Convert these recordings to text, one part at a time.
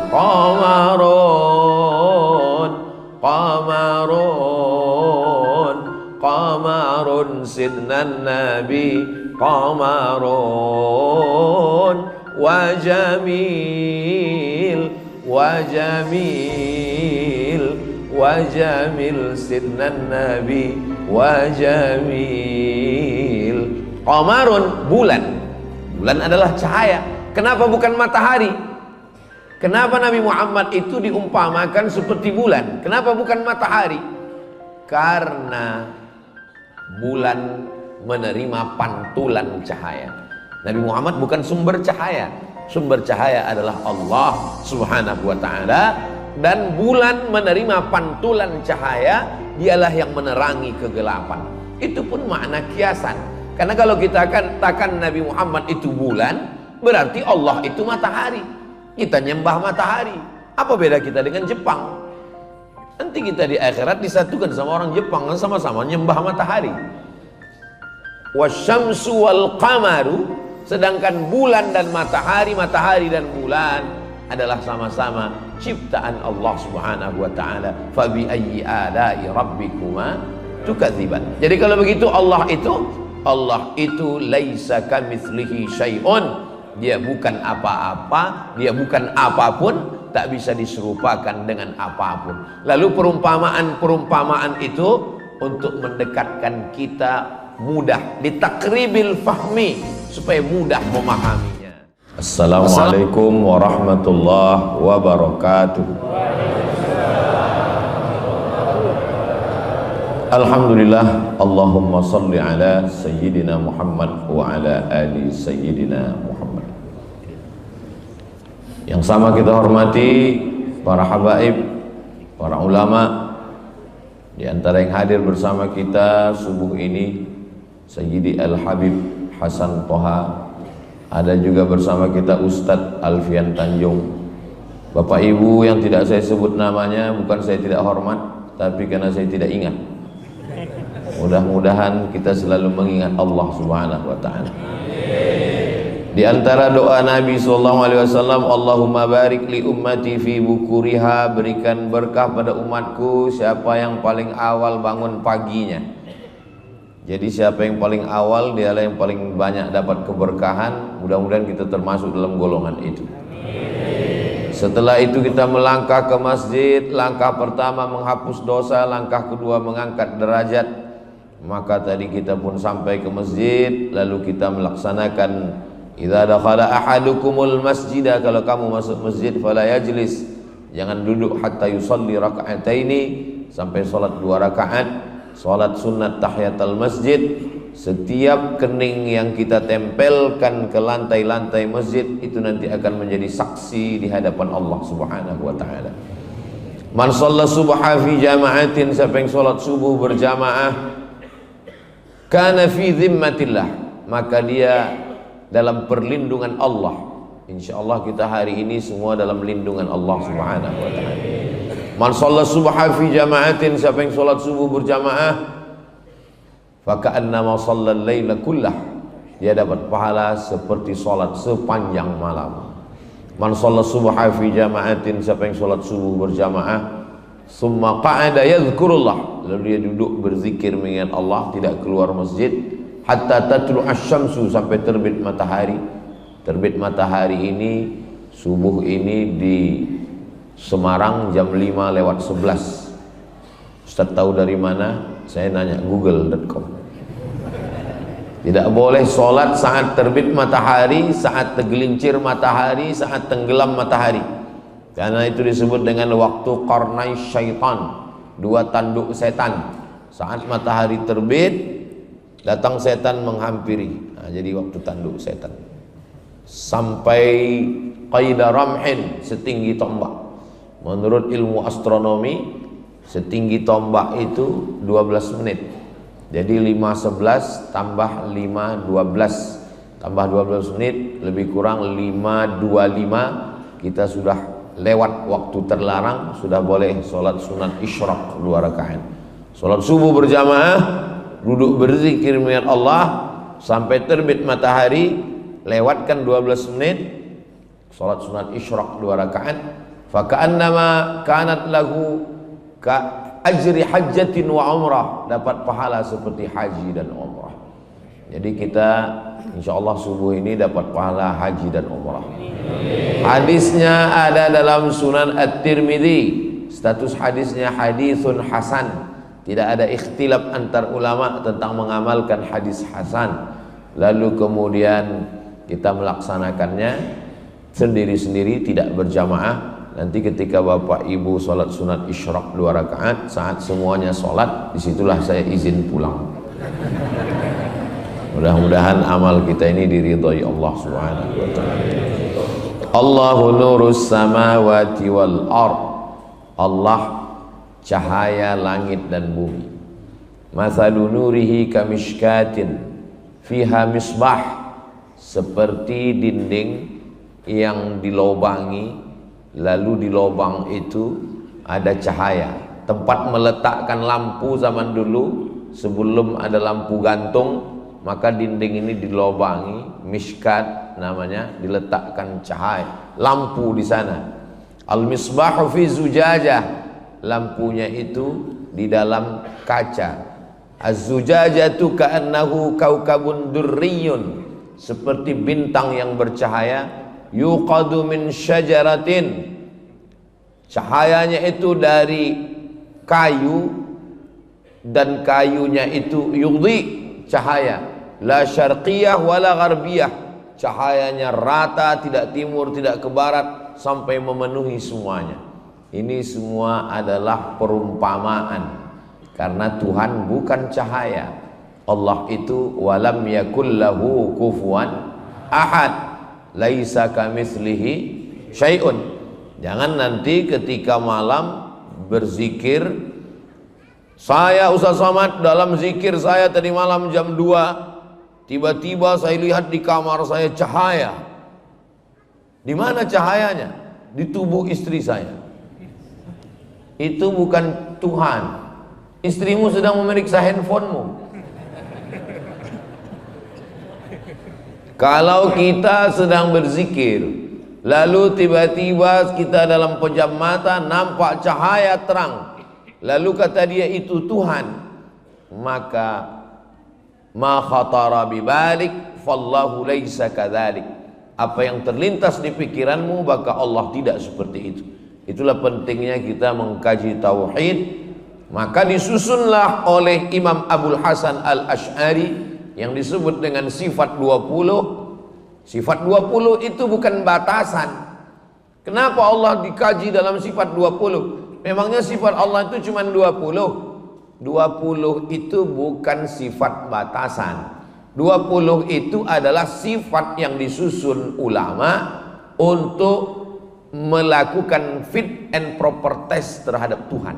Qamarun, qamarun, qamarun sidna nabi, qamarun wa jamil, wa jamil, wa jamil sidna nabi, wa jamil. Qamarun, bulan. Bulan adalah cahaya. Kenapa bukan matahari? Kenapa Nabi Muhammad itu diumpamakan seperti bulan? Kenapa bukan matahari? Karena bulan menerima pantulan cahaya. Nabi Muhammad bukan sumber cahaya. Sumber cahaya adalah Allah Subhanahu wa ta'ala. Dan bulan menerima pantulan cahaya, dialah yang menerangi kegelapan. Itu pun makna kiasan. Karena kalau kita katakan Nabi Muhammad itu bulan, berarti Allah itu matahari. Kita nyembah matahari. Apa beda kita dengan Jepang? Nanti kita di akhirat disatukan sama orang Jepang, kan sama-sama nyembah matahari. Wasyamsu wal qamaru, sedangkan bulan dan matahari, matahari dan bulan adalah sama-sama ciptaan Allah Subhanahu wa ta'ala. Fa bi ayyi ala'i rabbikuma tukadziban. Jadi kalau begitu Allah itu laisa kamitslihi syai'un. Dia bukan apa-apa, dia bukan apapun, tak bisa diserupakan dengan apapun. Lalu perumpamaan itu untuk mendekatkan kita mudah, litakribil fahmi, supaya mudah memahaminya. Assalamualaikum warahmatullahi wabarakatuh. Alhamdulillah, Allahumma salli ala Sayyidina Muhammad wa ala ali Sayyidina Muhammad. Yang sama kita hormati para habaib, para ulama. Di antara yang hadir bersama kita subuh ini Sayyidi Al-Habib Hasan Toha. Ada juga bersama kita Ustadz Alfian Tanjung. Bapak Ibu yang tidak saya sebut namanya, bukan saya tidak hormat, tapi karena saya tidak ingat. Mudah-mudahan kita selalu mengingat Allah Subhanahu wa ta'ala. Di antara doa Nabi SAW, Allahumma barik li ummati fi bukuriha, berikan berkah pada umatku siapa yang paling awal bangun paginya. Jadi siapa yang paling awal, dialah yang paling banyak dapat keberkahan. Mudah-mudahan kita termasuk dalam golongan itu. Setelah itu kita melangkah ke masjid. Langkah pertama menghapus dosa, langkah kedua mengangkat derajat. Maka tadi kita pun sampai ke masjid, lalu kita melaksanakan idza dakhala ahadukumul masjidah, kalau kamu masuk masjid fala yajlis, jangan duduk hatta yusalli raka'ataini, sampai salat 2 rakaat, salat sunnat tahiyatul masjid. Setiap kening yang kita tempelkan ke lantai-lantai masjid itu nanti akan menjadi saksi di hadapan Allah Subhanahu wa ta'ala. Man shalla subha fi jama'atin, siapa yang salat subuh berjamaah, kana fi dhimmatillah, maka dia dalam perlindungan Allah. Insyaallah kita hari ini semua dalam lindungan Allah Subhanahu wa ta'ala. Man shalla subha fi jama'atin, siapa yang salat subuh berjamaah, faka'annama shallal laila kullah, dia dapat pahala seperti salat sepanjang malam. Man shalla subha fi jama'atin, siapa yang salat subuh berjamaah, summa qa'ada yadhkurullah, lalu dia duduk berzikir mengingat Allah, tidak keluar masjid, hatta tatlu asy-syamsu, sampai terbit matahari. Terbit matahari ini subuh ini di Semarang jam 5:11. Ustaz tahu dari mana? Saya nanya google.com. Tidak boleh sholat saat terbit matahari, saat tergelincir matahari, saat tenggelam matahari, karena itu disebut dengan waktu qarnai syaitan, 2 tanduk setan. Saat matahari terbit, datang setan menghampiri. Nah, jadi waktu tanduk setan. Sampai qaida ramhin, setinggi tombak. Menurut ilmu astronomi, setinggi tombak itu 12 menit. Jadi 5:11 tambah 5:12 tambah 12 menit, lebih kurang 5:25. Kita sudah lewat waktu terlarang, sudah boleh sholat sunat isyraq 2 rakaat. Sholat subuh berjamaah, duduk berzikir mengingat Allah sampai terbit matahari, lewatkan 12 menit, salat sunat isyraq 2 rakaat, fa ka'annama kanat lahu ka ajri hajjatin wa umrah, dapat pahala seperti haji dan umrah. Jadi kita insyaallah subuh ini dapat pahala haji dan umrah. Hadisnya ada dalam Sunan At-Tirmidzi. Status hadisnya hadisun hasan. Tidak ada ikhtilaf antar ulama tentang mengamalkan hadis hasan. Lalu kemudian kita melaksanakannya sendiri-sendiri, tidak berjamaah. Nanti ketika bapak ibu sholat sunat isyraq 2 rakaat, saat semuanya sholat, disitulah saya izin pulang. Mudah-mudahan amal kita ini diridhai Allah Subhanahu wa ta'ala. Allahu nurus samawati wal ard. Allah cahaya langit dan bumi. Mathalu nurihi kamishkatin fiha misbah, seperti dinding yang dilobangi, lalu di lubang itu ada cahaya. Tempat meletakkan lampu zaman dulu sebelum ada lampu gantung, maka dinding ini dilobangi, mishkat namanya, diletakkan cahaya, lampu di sana. Al-misbahu fi zujajah, lampunya itu di dalam kaca. Az-zujajatu ka'annahu kaukabun durriyun, seperti bintang yang bercahaya. Yuqadu min syajaratin, cahayanya itu dari kayu, dan kayunya itu yudhi, cahaya la syarqiyah wala gharbiyah, cahayanya rata, tidak timur tidak ke barat, sampai memenuhi semuanya. Ini semua adalah perumpamaan, karena Tuhan bukan cahaya. Allah itu walam yakul lahu kufuwan ahad, laisa kamitslihi syai'un. Jangan nanti ketika malam berzikir, saya Ustaz Somad dalam zikir saya tadi malam jam 2, tiba-tiba saya lihat di kamar saya cahaya. Di mana cahayanya? Di tubuh istri saya. Itu bukan Tuhan. Istrimu sedang memeriksa handphonemu. Kalau kita sedang berzikir, lalu tiba-tiba kita dalam pejam mata nampak cahaya terang, lalu kata dia itu Tuhan, maka ma khatara bibalik fallahu laisa kadzalik. Apa yang terlintas di pikiranmu, maka Allah tidak seperti itu. Itulah pentingnya kita mengkaji tauhid. Maka disusunlah oleh Imam Abul Hasan Al-Asy'ari yang disebut dengan sifat 20. Sifat 20 itu bukan batasan. Kenapa Allah dikaji dalam sifat 20? Memangnya sifat Allah itu cuma 20? 20 itu bukan sifat batasan. 20 itu adalah sifat yang disusun ulama untuk melakukan fit and proper test terhadap Tuhan.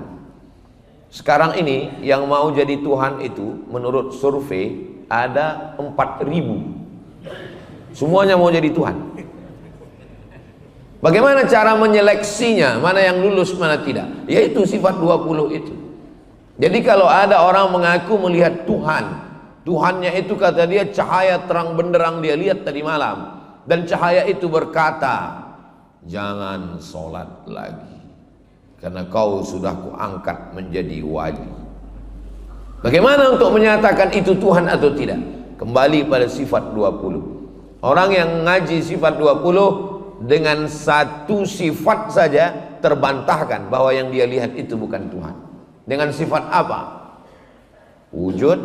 Sekarang ini yang mau jadi Tuhan itu menurut survei ada 4.000. Semuanya mau jadi Tuhan. Bagaimana cara menyeleksinya, mana yang lulus mana tidak? Yaitu sifat 20 itu. Jadi kalau ada orang mengaku melihat Tuhan, Tuhannya itu kata dia cahaya terang benderang dia lihat tadi malam, dan cahaya itu berkata, jangan sholat lagi karena kau sudah kuangkat menjadi wali. Bagaimana untuk menyatakan itu Tuhan atau tidak? Kembali pada sifat 20. Orang yang ngaji sifat 20 dengan satu sifat saja terbantahkan bahwa yang dia lihat itu bukan Tuhan. Dengan sifat apa? Wujud,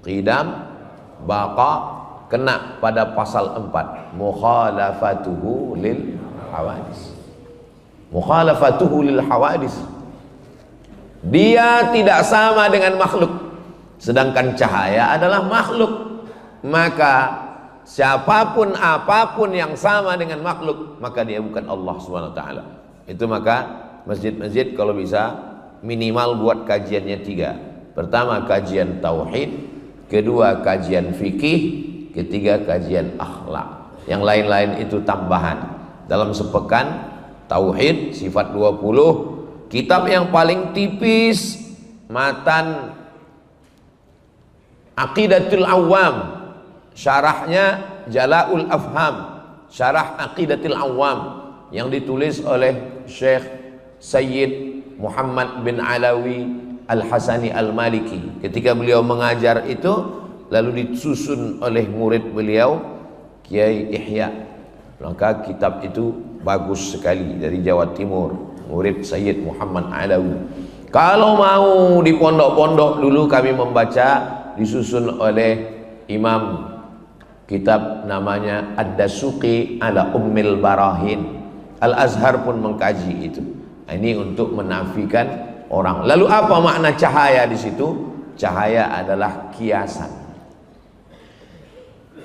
qidam, baqa, kena pada pasal 4, mukhalafatuhu lil hawadis. Mukhalafatuhu lil hawadis, dia tidak sama dengan makhluk, sedangkan cahaya adalah makhluk. Maka siapapun apapun yang sama dengan makhluk, maka dia bukan Allah Subhanahu wa taala. Itu maka masjid-masjid kalau bisa minimal buat kajiannya 3. Pertama kajian tauhid, kedua kajian fikih, ketiga kajian akhlak. Yang lain-lain itu tambahan. Dalam sepekan tauhid sifat 20, kitab yang paling tipis matan Aqidatul Awam, syarahnya Jala'ul Afham, Syarah Aqidatil Awam yang ditulis oleh Syekh Sayyid Muhammad bin Alawi Al-Hasani Al-Maliki. Ketika beliau mengajar itu, lalu disusun oleh murid beliau Kiai Ihya. Maka kitab itu bagus sekali, dari Jawa Timur, murid Sayyid Muhammad Alawi. Kalau mau di pondok-pondok dulu kami membaca, disusun oleh Imam, kitab namanya Ad-Dasuqi ala Ummil Barahin. Al-Azhar pun mengkaji itu. Ini untuk menafikan orang. Lalu apa makna cahaya di situ? Cahaya adalah kiasan.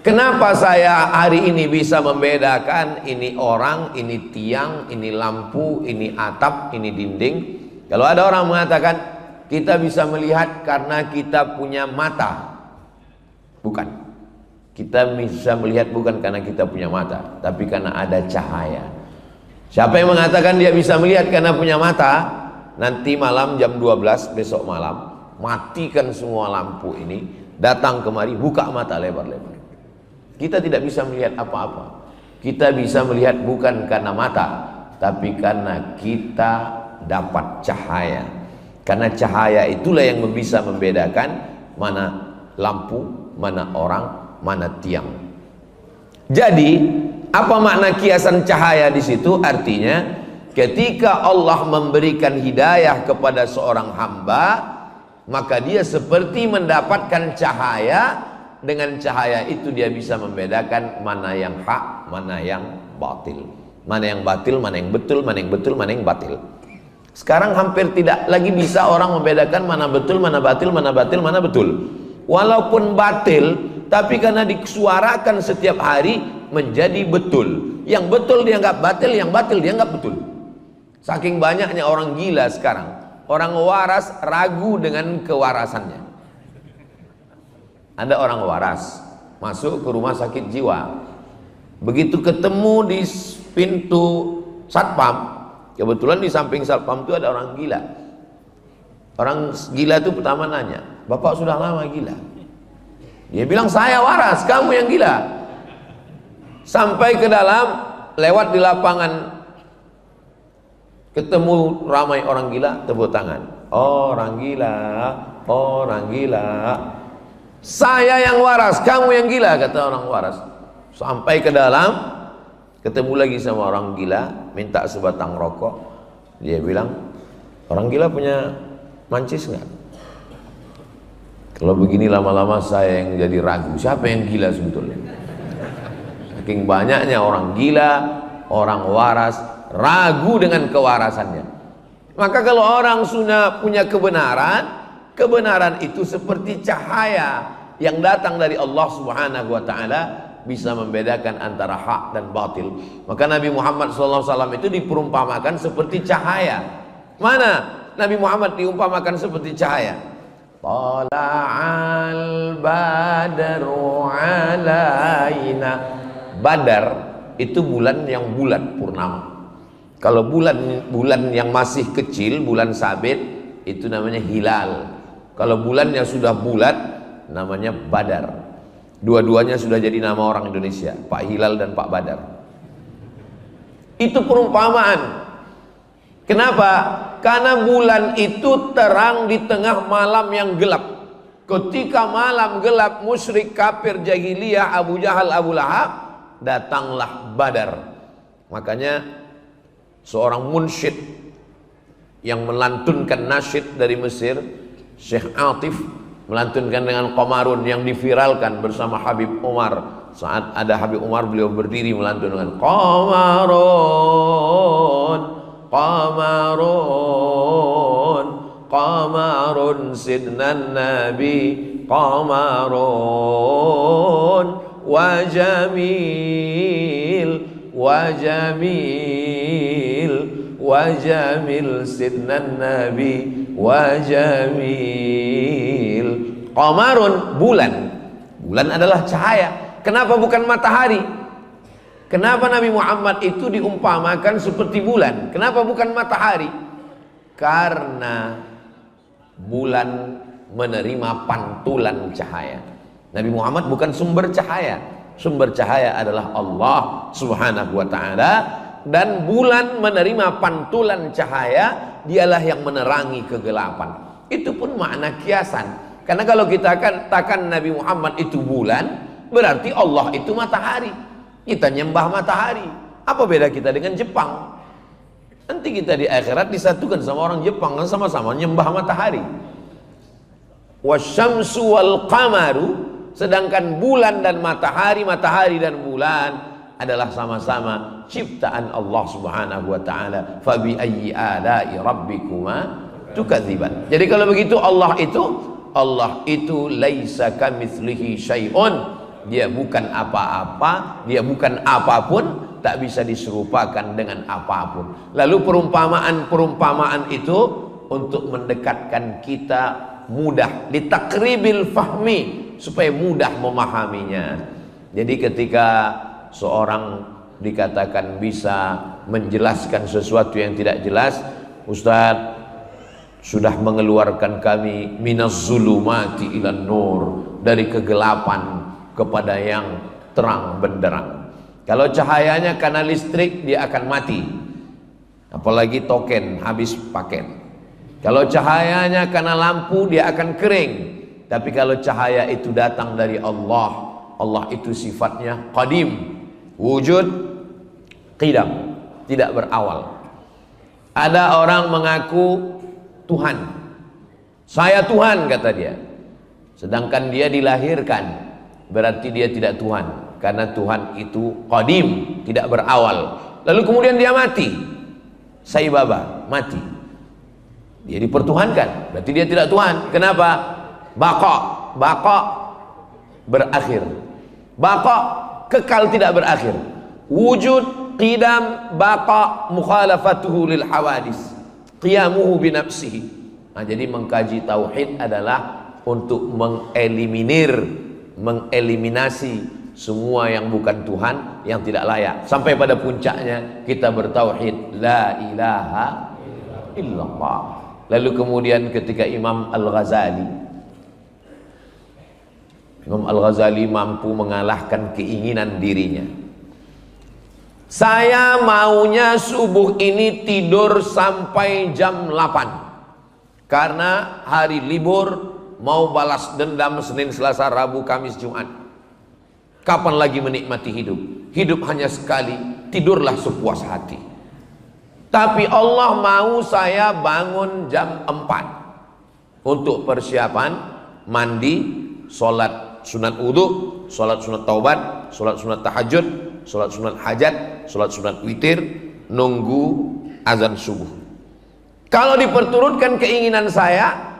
Kenapa saya hari ini bisa membedakan ini orang, ini tiang, ini lampu, ini atap, ini dinding? Kalau ada orang mengatakan kita bisa melihat karena kita punya mata. Bukan. Kita bisa melihat bukan karena kita punya mata, tapi karena ada cahaya. Siapa yang mengatakan dia bisa melihat karena punya mata, nanti malam jam 12 besok malam, matikan semua lampu ini, datang kemari, buka mata lebar-lebar. Kita tidak bisa melihat apa-apa. Kita bisa melihat bukan karena mata, tapi karena kita dapat cahaya. Karena cahaya itulah yang bisa membedakan mana lampu, mana orang, mana tiang. Jadi, apa makna kiasan cahaya di situ? Artinya, ketika Allah memberikan hidayah kepada seorang hamba, maka dia seperti mendapatkan cahaya. Dengan cahaya itu dia bisa membedakan mana yang hak, mana yang batil. Mana yang batil, mana yang betul, mana yang betul, mana yang batil. Sekarang hampir tidak lagi bisa orang membedakan mana betul, mana batil, mana batil, mana betul. Walaupun batil, tapi karena disuarakan setiap hari menjadi betul. Yang betul dianggap batil, yang batil dianggap betul. Saking banyaknya orang gila sekarang. Orang waras ragu dengan kewarasannya. Ada orang waras masuk ke rumah sakit jiwa. Begitu ketemu di pintu satpam, kebetulan di samping satpam itu ada orang gila. Orang gila itu pertama nanya, "Bapak sudah lama gila?" Dia bilang, "Saya waras, kamu yang gila." Sampai ke dalam, lewat di lapangan, ketemu ramai orang gila, tepuk tangan. Orang gila, orang gila. Saya yang waras, kamu yang gila, kata orang waras. Sampai ke dalam, ketemu lagi sama orang gila, minta sebatang rokok. Dia bilang, "Orang gila punya mancis nggak?" Kalau begini lama-lama saya yang jadi ragu, siapa yang gila sebetulnya? Saking banyaknya orang gila, orang waras, ragu dengan kewarasannya. Maka kalau orang sudah punya kebenaran, kebenaran itu seperti cahaya yang datang dari Allah Subhanahu wa taala, bisa membedakan antara hak dan batil. Maka Nabi Muhammad SAW itu diperumpamakan seperti cahaya. Mana Nabi Muhammad diumpamakan seperti cahaya? Tala'al badru alaina. Badar itu bulan yang bulat purnama. Kalau bulan yang masih kecil, bulan sabit, itu namanya hilal. Kalau bulannya sudah bulat, namanya Badar. Dua-duanya sudah jadi nama orang Indonesia, Pak Hilal dan Pak Badar. Itu perumpamaan. Kenapa? Karena bulan itu terang di tengah malam yang gelap. Ketika malam gelap, musyrik, kafir, jahiliyah, Abu Jahal, Abu Lahab, datanglah Badar. Makanya seorang munsyid yang melantunkan nasyid dari Mesir, Syekh Atif, melantunkan dengan Qamarun yang diviralkan bersama Habib Umar. Saat ada Habib Umar, beliau berdiri melantunkan Qamarun, Qamarun, Qamarun sidnan Nabi, Qamarun wa jamil, wa jamil, wa jamil sidnan Nabi, wa jamil. Qamarun, bulan. Bulan adalah cahaya. Kenapa bukan matahari? Kenapa Nabi Muhammad itu diumpamakan seperti bulan? Kenapa bukan matahari? Karena bulan menerima pantulan cahaya. Nabi Muhammad bukan sumber cahaya, Sumber cahaya adalah Allah Subhanahu wa ta'ala, dan bulan menerima pantulan cahaya, dialah yang menerangi kegelapan. Itu pun makna kiasan. Karena kalau kita katakan Nabi Muhammad itu bulan, berarti Allah itu matahari. Kita nyembah matahari. Apa beda kita dengan Jepang? Nanti kita di akhirat disatukan sama orang Jepang, kan sama-sama nyembah matahari. Wasyamsu wal qamaru, sedangkan bulan dan matahari, matahari dan bulan adalah sama-sama ciptaan Allah Subhanahu wa ta'ala. Fabi ayyi ala'i rabbikuma tukadziban. Jadi kalau begitu Allah itu laisa kamitslihi syai'un. Dia bukan apa-apa, dia bukan apapun, tak bisa diserupakan dengan apapun. Lalu perumpamaan itu untuk mendekatkan kita mudah, litakribil fahmi, supaya mudah memahaminya. Jadi ketika seorang dikatakan bisa menjelaskan sesuatu yang tidak jelas, Ustadz sudah mengeluarkan kami minaz zulumati ilan nur, dari kegelapan kepada yang terang benderang. Kalau cahayanya karena listrik, dia akan mati, apalagi token habis paket. Kalau cahayanya karena lampu, dia akan kering. Tapi kalau cahaya itu datang dari Allah, Allah itu sifatnya qadim, wujud qidam, tidak berawal. Ada orang mengaku Tuhan, saya Tuhan kata dia, sedangkan dia dilahirkan, berarti dia tidak Tuhan, karena Tuhan itu qadim, tidak berawal. Lalu kemudian dia mati, Sai Baba mati, dia dipertuhankan, berarti dia tidak Tuhan. Kenapa? Baqa berakhir, baqa kekal, tidak berakhir. Wujud, qidam, baqa, mukhalafatuhu lil hawadis, qiyamuhu binafsihi. Nah, jadi mengkaji tauhid adalah untuk mengeliminasi semua yang bukan Tuhan, yang tidak layak, sampai pada puncaknya kita bertauhid la ilaha illallah. Lalu kemudian ketika Imam Al-Ghazali mampu mengalahkan keinginan dirinya, saya maunya subuh ini tidur sampai jam 8 karena hari libur, mau balas dendam Senin, Selasa, Rabu, Kamis, Jumat. Kapan lagi menikmati hidup? Hidup hanya sekali, tidurlah sepuas hati. Tapi Allah mau saya bangun jam 4 untuk persiapan mandi, sholat sunat wudhu, sholat sunat taubat, sholat sunat tahajud, sholat sunat hajat, sholat sunat witir, nunggu azan subuh. Kalau diperturutkan keinginan saya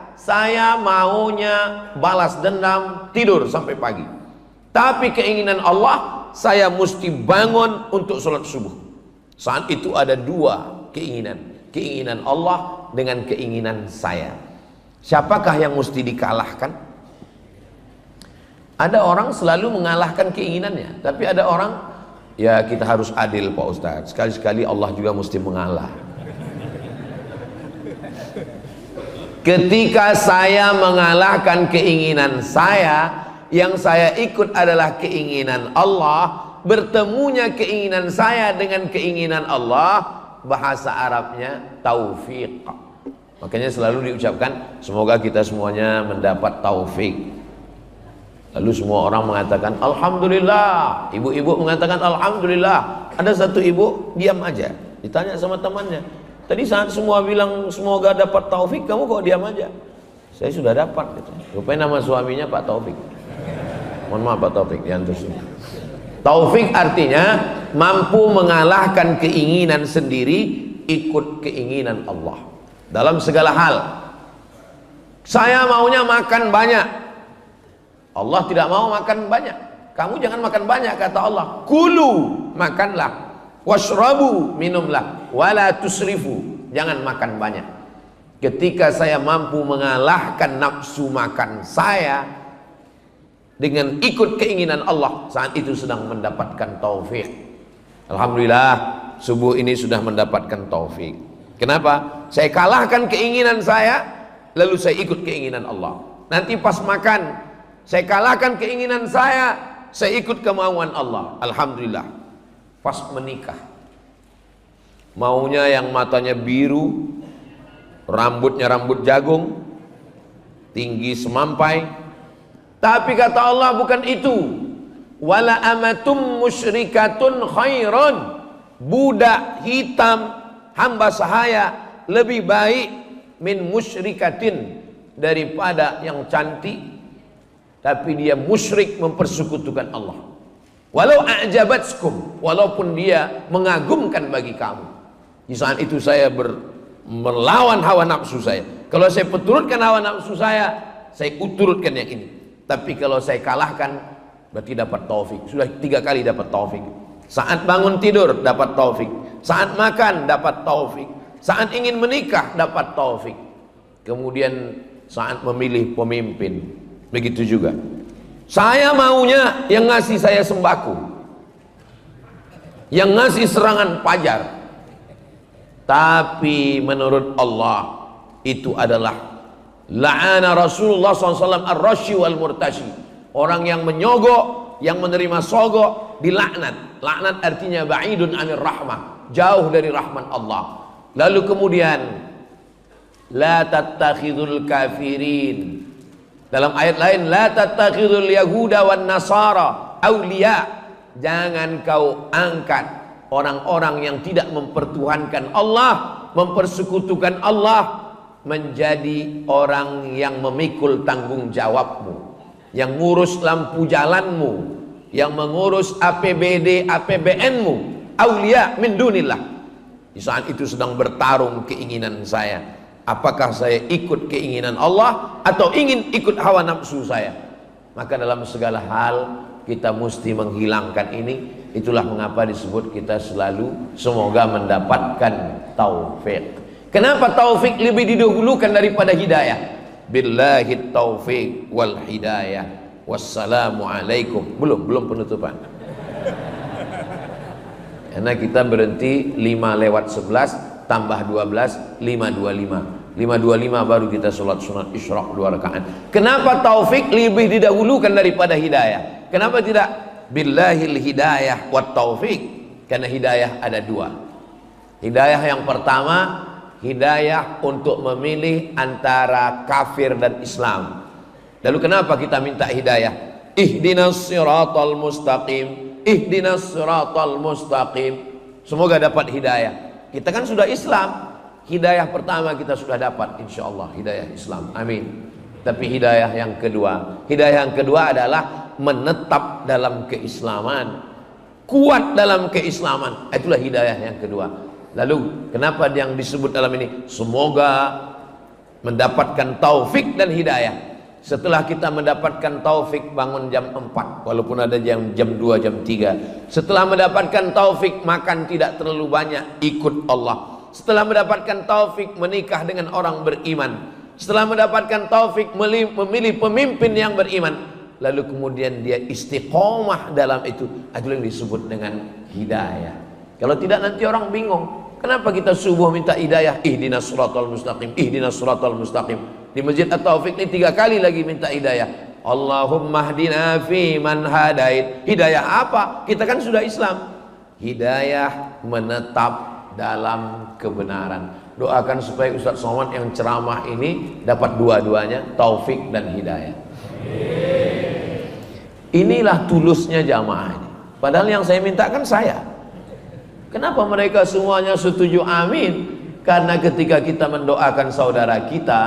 maunya balas dendam, tidur sampai pagi. Tapi keinginan Allah, saya mesti bangun untuk sholat subuh. Saat itu ada dua keinginan, keinginan Allah dengan keinginan saya. Siapakah yang mesti dikalahkan? Ada orang selalu mengalahkan keinginannya, tapi ada orang, ya kita harus adil Pak Ustadz, sekali-sekali Allah juga mesti mengalah. Ketika saya mengalahkan keinginan saya, yang saya ikut adalah keinginan Allah, bertemunya keinginan saya dengan keinginan Allah, bahasa Arabnya taufik. Makanya selalu diucapkan semoga kita semuanya mendapat taufik. Lalu semua orang mengatakan alhamdulillah, ibu-ibu mengatakan alhamdulillah. Ada satu ibu diam aja, ditanya sama temannya, tadi saat semua bilang semoga dapat taufik, kamu kok diam aja? Saya sudah dapat gitu. Rupanya nama suaminya Pak Taufik. Mohon maaf Pak Taufik, diantar sini. Taufik artinya mampu mengalahkan keinginan sendiri, ikut keinginan Allah dalam segala hal. Saya maunya makan banyak, Allah tidak mau makan banyak. Kamu jangan makan banyak kata Allah. Kulu, makanlah. Washrabu, minumlah. Wala tusrifu, jangan makan banyak. Ketika saya mampu mengalahkan nafsu makan saya dengan ikut keinginan Allah, saat itu sedang mendapatkan taufik. Alhamdulillah, subuh ini sudah mendapatkan taufik. Kenapa? Saya kalahkan keinginan saya, lalu saya ikut keinginan Allah. Nanti pas makan, saya kalahkan keinginan saya saya ikut kemauan Allah. Alhamdulillah, pas menikah, maunya yang matanya biru, rambutnya rambut jagung, tinggi semampai. Tapi kata Allah bukan itu. Wala amatum musyrikatun khairon, budak hitam hamba sahaya lebih baik min musyrikatin, daripada yang cantik tapi dia musyrik, mempersekutukan Allah. Walau a'jabatskum, walaupun dia mengagumkan bagi kamu. Di saat itu saya melawan hawa nafsu saya. Kalau saya turutkan hawa nafsu saya turutkan yang ini. Tapi kalau saya kalahkan, berarti dapat taufik. Sudah 3 kali dapat taufik. Saat bangun tidur dapat taufik, saat makan dapat taufik, saat ingin menikah dapat taufik. Kemudian saat memilih pemimpin, begitu juga. Saya maunya yang ngasih saya sembako, yang ngasih serangan fajar. Tapi menurut Allah itu adalah la'ana Rasulullah SAW ar-rashi wal murtashi. Orang yang menyogok, yang menerima sogok, dilaknat. Laknat artinya ba'idun anir rahmah, jauh dari rahmat Allah. Lalu kemudian la tattakhidul kafirin, dalam ayat lain la tattakhidul yahuda wan nasara awliya, jangan kau angkat orang-orang yang tidak mempertuhankan Allah, mempersekutukan Allah, menjadi orang yang memikul tanggung jawabmu, yang ngurus lampu jalanmu, yang mengurus APBD APBN-mu. Aulia min dunillah. Di saat itu sedang bertarung keinginan saya, apakah saya ikut keinginan Allah atau ingin ikut hawa nafsu saya. Maka dalam segala hal kita mesti menghilangkan ini. Itulah mengapa disebut kita selalu semoga mendapatkan taufik. Kenapa taufik lebih didahulukan daripada hidayah? Billahi taufik wal hidayah. Wassalamualaikum. Belum penutupan. Karena kita berhenti 5:11 tambah 12 5:25. 5:25 baru kita sholat sunat isyraq 2 rakaat. Kenapa taufik lebih didahulukan daripada hidayah? Kenapa tidak billahil hidayah wat taufik? Karena hidayah ada 2. Hidayah yang pertama, hidayah untuk memilih antara kafir dan Islam. Lalu kenapa kita minta hidayah? Ihdinas siratal mustaqim, ihdinas siratal mustaqim. Semoga dapat hidayah. Kita kan sudah Islam. Hidayah pertama kita sudah dapat, insyaallah, hidayah Islam. Amin. Tapi hidayah yang kedua adalah menetap dalam keislaman, kuat dalam keislaman. Itulah hidayah yang kedua. Lalu kenapa yang disebut dalam ini semoga mendapatkan taufik dan hidayah? Setelah kita mendapatkan taufik bangun jam 4, walaupun ada jam 2, jam 3. Setelah mendapatkan taufik makan tidak terlalu banyak, ikut Allah. Setelah mendapatkan taufik menikah dengan orang beriman. Setelah mendapatkan taufik memilih pemimpin yang beriman. Lalu kemudian dia istiqomah dalam itu. Itu yang disebut dengan hidayah. Kalau tidak nanti orang bingung. Kenapa kita subuh minta hidayah? Ihdinas siratal mustaqim, ihdinas siratal mustaqim. Di Masjid At-Taufik ini 3 kali lagi minta hidayah. Allahumma hdina fi man hadait. Hidayah apa? Kita kan sudah Islam. Hidayah menetap dalam kebenaran. Doakan supaya Ustaz Somad yang ceramah ini dapat dua-duanya, taufik dan hidayah. Inilah tulusnya jamaah ini. Padahal yang saya minta kan saya. Kenapa mereka semuanya setuju amin? Karena ketika kita mendoakan saudara kita,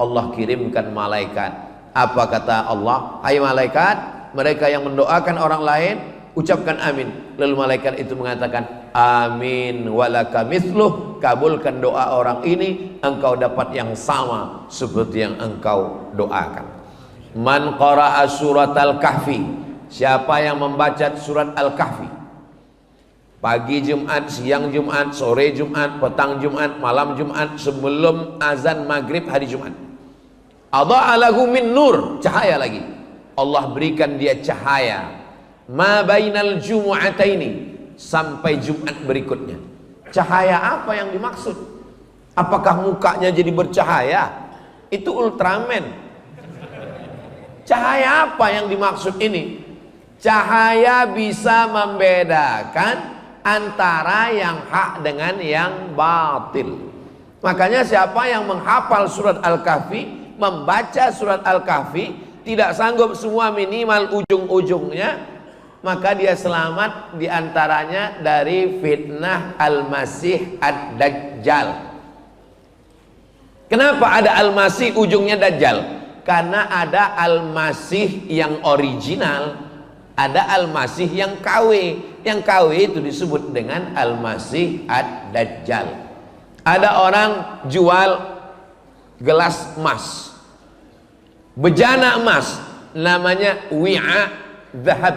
Allah kirimkan malaikat. Apa kata Allah? Hai malaikat, mereka yang mendoakan orang lain, ucapkan amin. Lalu malaikat itu mengatakan amin walaka mithluh, kabulkan doa orang ini, engkau dapat yang sama seperti yang engkau doakan. Man qara'a surat al-kahfi, siapa yang membaca surat al-kahfi, pagi Jumat, siang Jumat, sore Jumat, petang Jumat, malam Jumat, sebelum azan maghrib hari Jumat. Adha'a lahu min nur, cahaya lagi. Allah berikan dia cahaya. Ma bainal jumu'ataini, sampai Jumat berikutnya. Cahaya apa yang dimaksud? Apakah mukanya jadi bercahaya? Itu Ultraman. Cahaya apa yang dimaksud ini? Cahaya bisa membedakan antara yang hak dengan yang batil. Makanya siapa yang menghafal surat Al-Kahfi, membaca surat Al-Kahfi, tidak sanggup semua minimal ujung-ujungnya, maka dia selamat diantaranya dari fitnah Al-Masih Ad-Dajjal. Kenapa ada Al-Masih ujungnya Dajjal? Karena ada Al-Masih yang original, ada Al-Masih yang KW. Yang KW itu disebut dengan Al-Masih Ad-Dajjal. Ada orang jual gelas emas, bejana emas, namanya wi'a zahab,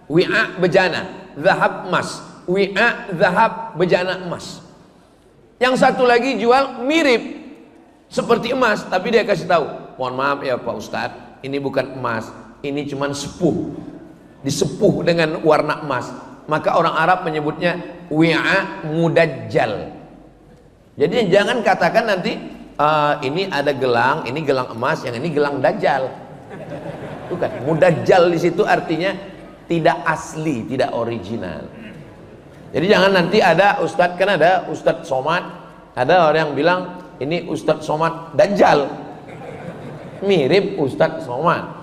wi'a bejana, zahab emas, wi'a zahab bejana emas. Yang satu lagi jual mirip seperti emas, tapi dia kasih tahu, mohon maaf ya Pak Ustadz, ini bukan emas, ini cuman sepuh, disepuh dengan warna emas. Maka orang Arab menyebutnya wi'a mudajjal. Jadi jangan katakan nanti ini ada gelang, ini gelang emas, yang ini gelang dajjal. Bukan, mudajjal di situ artinya tidak asli, tidak original. Jadi jangan nanti ada ustadz, kan ada Ustadz Somad, ada orang yang bilang ini Ustadz Somad dajjal. Mirip Ustadz Somad.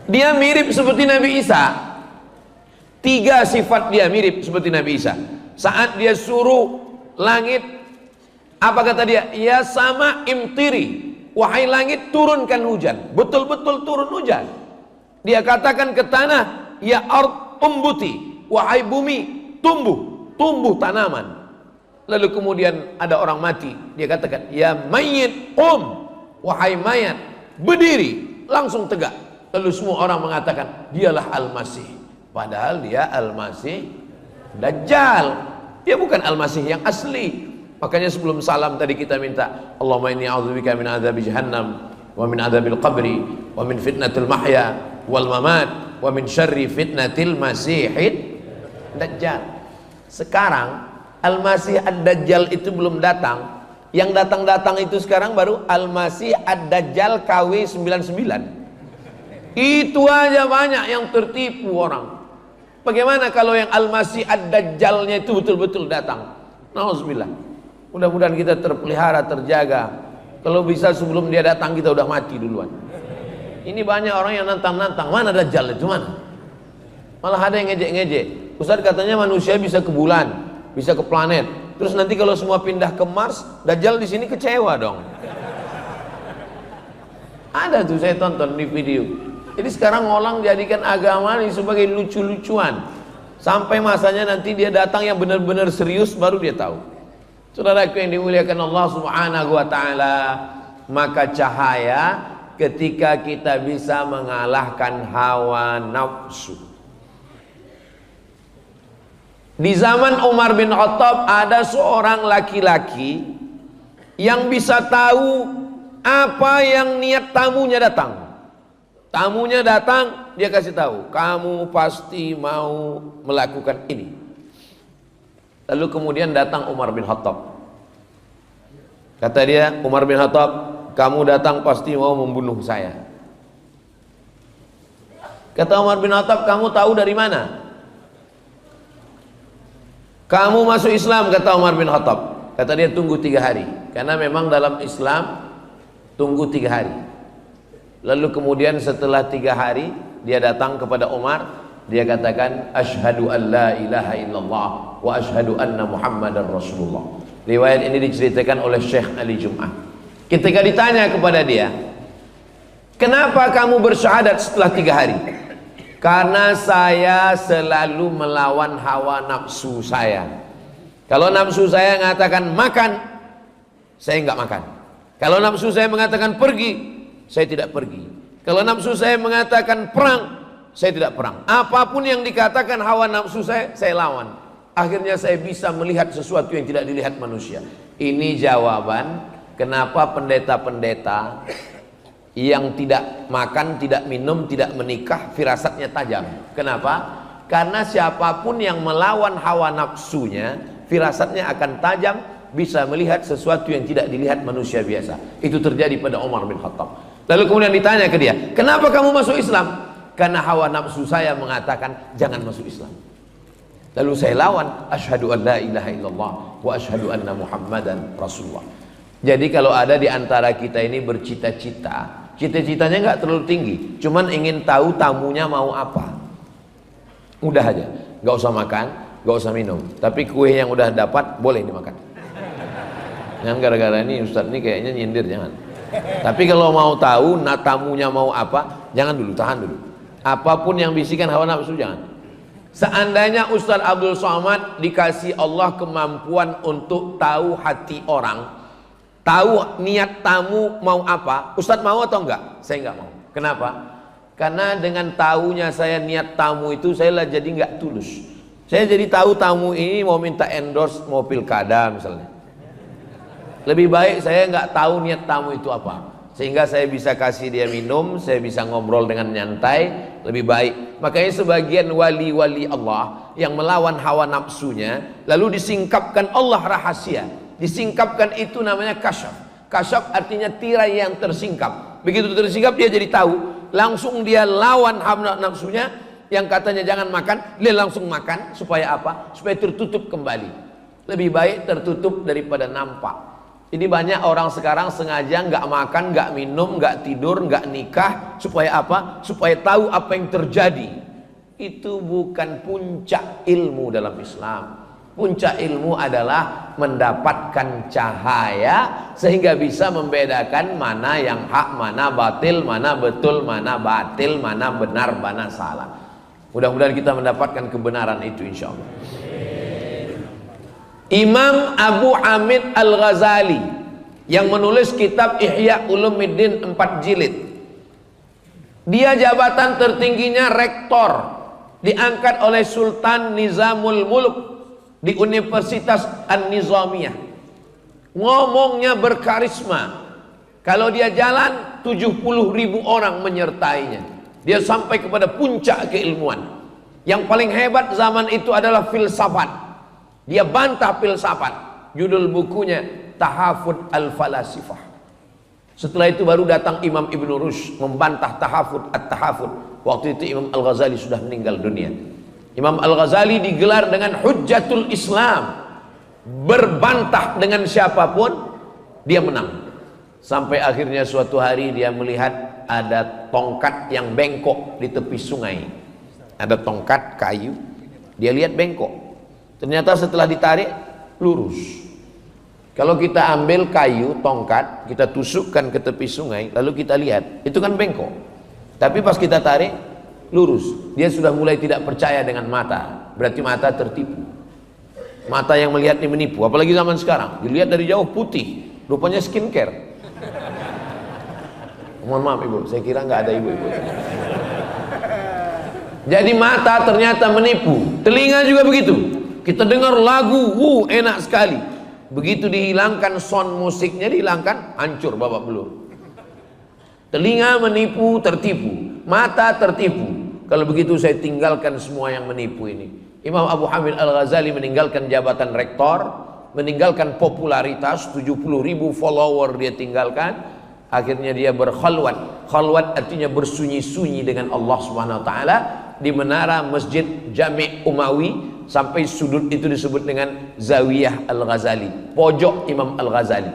Dia mirip seperti Nabi Isa. 3 sifat dia mirip seperti Nabi Isa. Saat dia suruh langit, apa kata dia? Ya sama imtiri, wahai langit turunkan hujan. Betul-betul turun hujan. Dia katakan ke tanah, ya ard umbuti, wahai bumi tumbuh tanaman. Lalu kemudian ada orang mati, dia katakan, ya mayyit qum, wahai mayat berdiri, langsung tegak. Lalu semua orang mengatakan dialah Al-Masih, padahal dia Al-Masih Dajjal. Dia bukan Al-Masih yang asli. Makanya sebelum salam tadi kita minta, Allahumma inni a'udzubika min adzabi jahannam wa min adzabil qabri wa min fitnatil mahya wal mamat wa min syarri fitnatil masihid dajjal. Sekarang Al-Masih Ad-Dajjal itu belum datang. Yang datang-datang itu sekarang baru Al-Masih Ad-Dajjal KW 99. Itu aja banyak yang tertipu orang. Bagaimana kalau yang Al-Masih Ad-Dajjalnya itu betul-betul datang? Nauzubillah. Mudah-mudahan kita terpelihara, terjaga. Kalau bisa sebelum dia datang kita udah mati duluan. Ini banyak orang yang nantang-nantang, mana Dajjal itu mana? Malah ada yang ngejek-ngejek. Ustaz katanya manusia bisa ke bulan, bisa ke planet. Terus nanti kalau semua pindah ke Mars, Dajjal di sini kecewa dong. Ada tuh saya tonton di video. Jadi sekarang orang jadikan agama ini sebagai lucu-lucuan. Sampai masanya nanti dia datang yang benar-benar serius baru dia tahu. Saudaraku yang dimuliakan Allah Subhanahu wa taala, maka cahaya ketika kita bisa mengalahkan hawa nafsu. Di zaman Umar bin Khattab ada seorang laki-laki yang bisa tahu apa yang niat tamunya datang. Tamunya datang, dia kasih tahu, kamu pasti mau melakukan ini. Lalu kemudian datang Umar bin Khattab. Kata dia, Umar bin Khattab, kamu datang pasti mau membunuh saya. Kata Umar bin Khattab, kamu tahu dari mana? Kamu masuk Islam, kata Umar bin Khattab. Kata dia, tunggu 3 hari. Karena memang dalam Islam tunggu 3 hari. Lalu kemudian setelah 3 hari dia datang kepada Umar. Dia katakan, asyhadu an la ilaha illallah wa asyhadu anna muhammadar rasulullah. Riwayat ini diceritakan oleh Syekh Ali Jum'ah. Ketika ditanya kepada dia, kenapa kamu bersyahadat setelah 3 hari? Karena saya selalu melawan hawa nafsu saya. Kalau nafsu saya mengatakan makan, saya enggak makan. Kalau nafsu saya mengatakan pergi, saya tidak pergi. Kalau nafsu saya mengatakan perang, saya tidak perang. Apapun yang dikatakan hawa nafsu saya lawan. Akhirnya saya bisa melihat sesuatu yang tidak dilihat manusia. Ini jawaban kenapa pendeta-pendeta yang tidak makan, tidak minum, tidak menikah, firasatnya tajam. Kenapa? Karena siapapun yang melawan hawa nafsunya, firasatnya akan tajam, bisa melihat sesuatu yang tidak dilihat manusia biasa. Itu terjadi pada Umar bin Khattab. Lalu kemudian ditanya ke dia, kenapa kamu masuk Islam? Karena hawa nafsu saya mengatakan jangan masuk Islam. Lalu saya lawan, asyhadu an la ilaha illallah wa asyhadu anna Muhammadan Rasulullah. Jadi kalau ada di antara kita ini bercita-cita, cita-citanya nggak terlalu tinggi, cuman ingin tahu tamunya mau apa. Udah aja, nggak usah makan, nggak usah minum. Tapi kue yang udah dapat boleh dimakan. Jangan gara-gara ini Ustadz ini kayaknya nyindir, jangan. Tapi kalau mau tahu tamunya mau apa, jangan dulu, tahan dulu. Apapun yang bisikan hawa nafsu jangan. Seandainya Ustadz Abdul Somad dikasih Allah kemampuan untuk tahu hati orang, tahu niat tamu mau apa, Ustadz mau atau enggak? Saya enggak mau. Kenapa? Karena dengan tahunya saya niat tamu itu, saya lah jadi enggak tulus. Saya jadi tahu tamu ini mau minta endorse mau pilkada misalnya. Lebih baik saya enggak tahu niat tamu itu apa, sehingga saya bisa kasih dia minum, saya bisa ngobrol dengan nyantai, lebih baik. Makanya sebagian wali-wali Allah yang melawan hawa nafsunya, lalu disingkapkan Allah rahasia. Disingkapkan itu namanya kasyaf. Kasyaf artinya tirai yang tersingkap. Begitu tersingkap dia jadi tahu, langsung dia lawan hawa nafsunya yang katanya jangan makan, dia langsung makan. Supaya apa? Supaya tertutup kembali. Lebih baik tertutup daripada nampak. Jadi banyak orang sekarang sengaja nggak makan, nggak minum, nggak tidur, nggak nikah. Supaya apa? Supaya tahu apa yang terjadi. Itu bukan puncak ilmu dalam Islam. Puncak ilmu adalah mendapatkan cahaya sehingga bisa membedakan mana yang hak, mana batil, mana betul, mana batil, mana benar, mana salah. Mudah-mudahan kita mendapatkan kebenaran itu insya Allah. Imam Abu Hamid Al-Ghazali yang menulis kitab Ihya Ulumuddin 4 jilid. Dia jabatan tertingginya rektor, diangkat oleh Sultan Nizamul Mulk di Universitas An-Nizamiyah. Ngomongnya berkarisma. Kalau dia jalan 70.000 orang menyertainya. Dia sampai kepada puncak keilmuan. Yang paling hebat zaman itu adalah filsafat. Dia bantah filsafat. Judul bukunya Tahafud Al-Falasifah. Setelah itu baru datang Imam Ibn Rushd membantah Tahafud At-Tahafud. Waktu itu Imam Al-Ghazali sudah meninggal dunia. Imam Al-Ghazali digelar dengan Hujjatul Islam. Berbantah dengan siapapun dia menang. Sampai akhirnya suatu hari dia melihat ada tongkat yang bengkok di tepi sungai. Ada tongkat kayu, dia lihat bengkok. Ternyata setelah ditarik lurus. Kalau kita ambil kayu, tongkat, kita tusukkan ke tepi sungai, lalu kita lihat, itu kan bengkok. Tapi pas kita tarik lurus. Dia sudah mulai tidak percaya dengan mata. Berarti mata tertipu. Mata yang melihat ini menipu. Apalagi zaman sekarang, dilihat dari jauh putih, rupanya skincare. Mohon maaf ibu, saya kira nggak ada ibu-ibu. Jadi mata ternyata menipu. Telinga juga begitu. Kita dengar lagu, enak sekali. Begitu dihilangkan sound musiknya, dihilangkan, hancur babak belur. Telinga menipu, tertipu. Mata tertipu. Kalau begitu saya tinggalkan semua yang menipu ini. Imam Abu Hamid Al-Ghazali meninggalkan jabatan rektor, meninggalkan popularitas, 70.000 follower dia tinggalkan. Akhirnya dia berkhalwat. Khalwat artinya bersunyi-sunyi dengan Allah Subhanahu wa taala di menara Masjid Jami' Umawi. Sampai sudut itu disebut dengan Zawiyah Al-Ghazali, pojok Imam Al-Ghazali.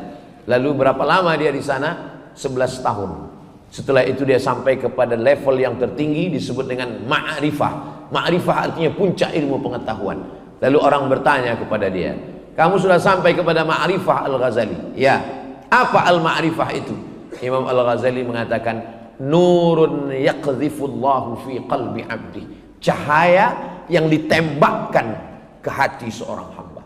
Lalu berapa lama dia di sana? 11 tahun. Setelah itu dia sampai kepada level yang tertinggi disebut dengan ma'rifah. Ma'rifah artinya puncak ilmu pengetahuan. Lalu orang bertanya kepada dia, kamu sudah sampai kepada ma'rifah Al-Ghazali? Ya. Apa al-ma'rifah itu? Imam Al-Ghazali mengatakan, nurun yaqdhifullahu fi qalbi abdi. Cahaya yang ditembakkan ke hati seorang hamba.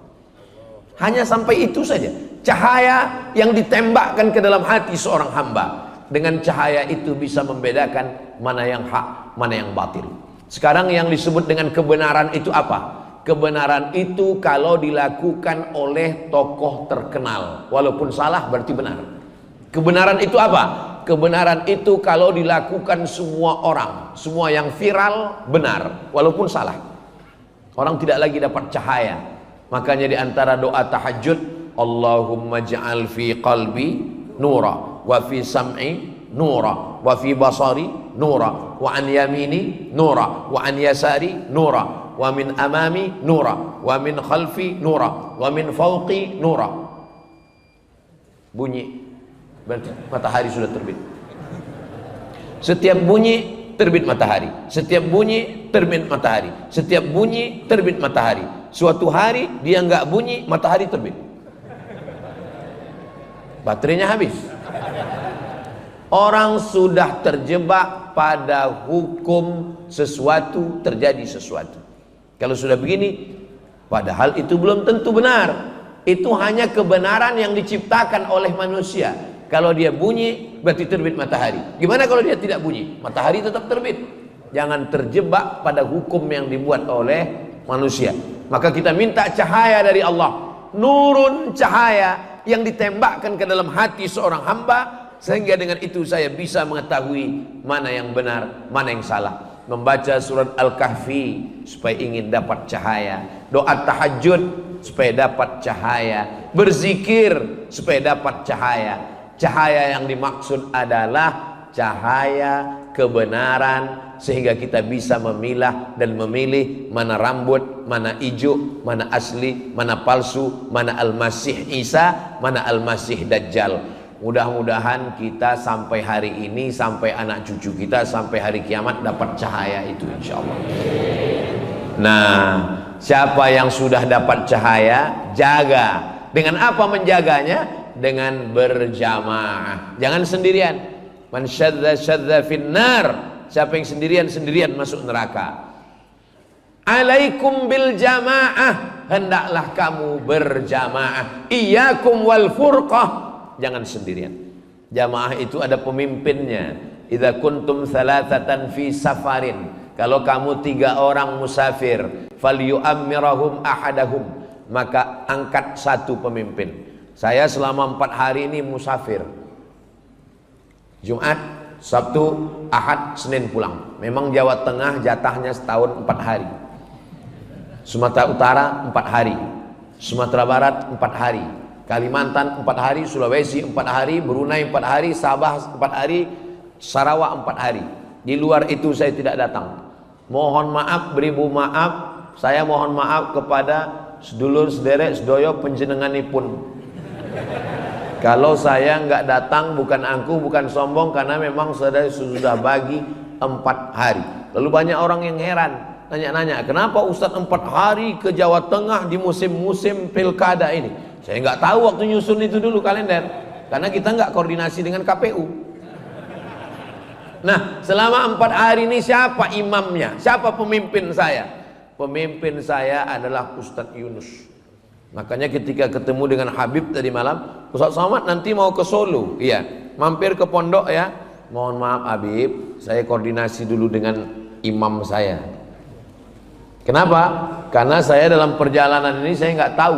Hanya sampai itu saja. Cahaya yang ditembakkan ke dalam hati seorang hamba. Dengan cahaya itu bisa membedakan mana yang hak, mana yang batil. Sekarang yang disebut dengan kebenaran itu apa? Kebenaran itu kalau dilakukan oleh tokoh terkenal, walaupun salah berarti benar. Kebenaran itu apa? Kebenaran itu kalau dilakukan semua orang, semua yang viral benar, walaupun salah. Orang tidak lagi dapat cahaya. Makanya di antara doa tahajud, Allahumma ja'al fi qalbi nura, wa fi sam'i nura, wa fi basari nura, wa an yamini nura, wa an yasari nura, wa min amami nura, wa min khalfi nura, wa min fawqi nura. Bunyi, berarti matahari sudah terbit. Setiap bunyi terbit matahari, setiap bunyi terbit matahari, setiap bunyi terbit matahari. Suatu hari dia nggak bunyi, matahari terbit, baterainya habis. Orang sudah terjebak pada hukum sesuatu terjadi sesuatu. Kalau sudah begini, padahal itu belum tentu benar. Itu hanya kebenaran yang diciptakan oleh manusia. Kalau dia bunyi, berarti terbit matahari. Gimana kalau dia tidak bunyi? Matahari tetap terbit. Jangan terjebak pada hukum yang dibuat oleh manusia. Maka kita minta cahaya dari Allah. Nurun, cahaya yang ditembakkan ke dalam hati seorang hamba, sehingga dengan itu saya bisa mengetahui mana yang benar, mana yang salah. Membaca surat Al-Kahfi supaya ingin dapat cahaya, doa tahajud supaya dapat cahaya, berzikir supaya dapat cahaya. Cahaya yang dimaksud adalah cahaya kebenaran, sehingga kita bisa memilah dan memilih mana rambut, mana hijau, mana asli, mana palsu, mana Al-Masih Isa, mana Al-Masih Dajjal. Mudah-mudahan kita sampai hari ini, sampai anak cucu kita, sampai hari kiamat dapat cahaya itu, insya Allah. Nah, siapa yang sudah dapat cahaya, jaga. Dengan apa menjaganya? Dengan berjamaah. Jangan sendirian. Man syadza syadza finnar. Siapa yang sendirian masuk neraka. Alaikum bil jamaah. Hendaklah kamu berjamaah. Iyyakum wal furqah. Jangan sendirian. Jamaah itu ada pemimpinnya. Idza kuntum thalathatan fi safarin. Kalau kamu 3 orang musafir, falyu'ammirahum ahadahum, maka angkat satu pemimpin. Saya selama 4 hari ini musafir. Jumat, Sabtu, Ahad, Senin pulang. Memang Jawa Tengah jatahnya setahun 4 hari. Sumatera Utara 4 hari. Sumatera Barat 4 hari. Kalimantan 4 hari, Sulawesi 4 hari, Brunei 4 hari, Sabah 4 hari, Sarawak 4 hari. Di luar itu saya tidak datang. Mohon maaf, beribu maaf. Saya mohon maaf kepada sedulur, sederek, sedoyo, penjenenganipun. Kalau saya nggak datang, bukan angkuh, bukan sombong, karena memang sudah bagi 4 hari. Lalu banyak orang yang heran, nanya-nanya, kenapa Ustadz 4 hari ke Jawa Tengah di musim-musim pilkada ini? Saya nggak tahu waktu nyusun itu dulu kalender, karena kita nggak koordinasi dengan KPU. Nah, selama 4 hari ini siapa imamnya? Siapa pemimpin saya? Pemimpin saya adalah Ustadz Yunus. Makanya ketika ketemu dengan Habib tadi malam, Ustadz Somad nanti mau ke Solo, iya, mampir ke pondok ya. Mohon maaf Habib, saya koordinasi dulu dengan imam saya. Kenapa? Karena saya dalam perjalanan ini saya nggak tahu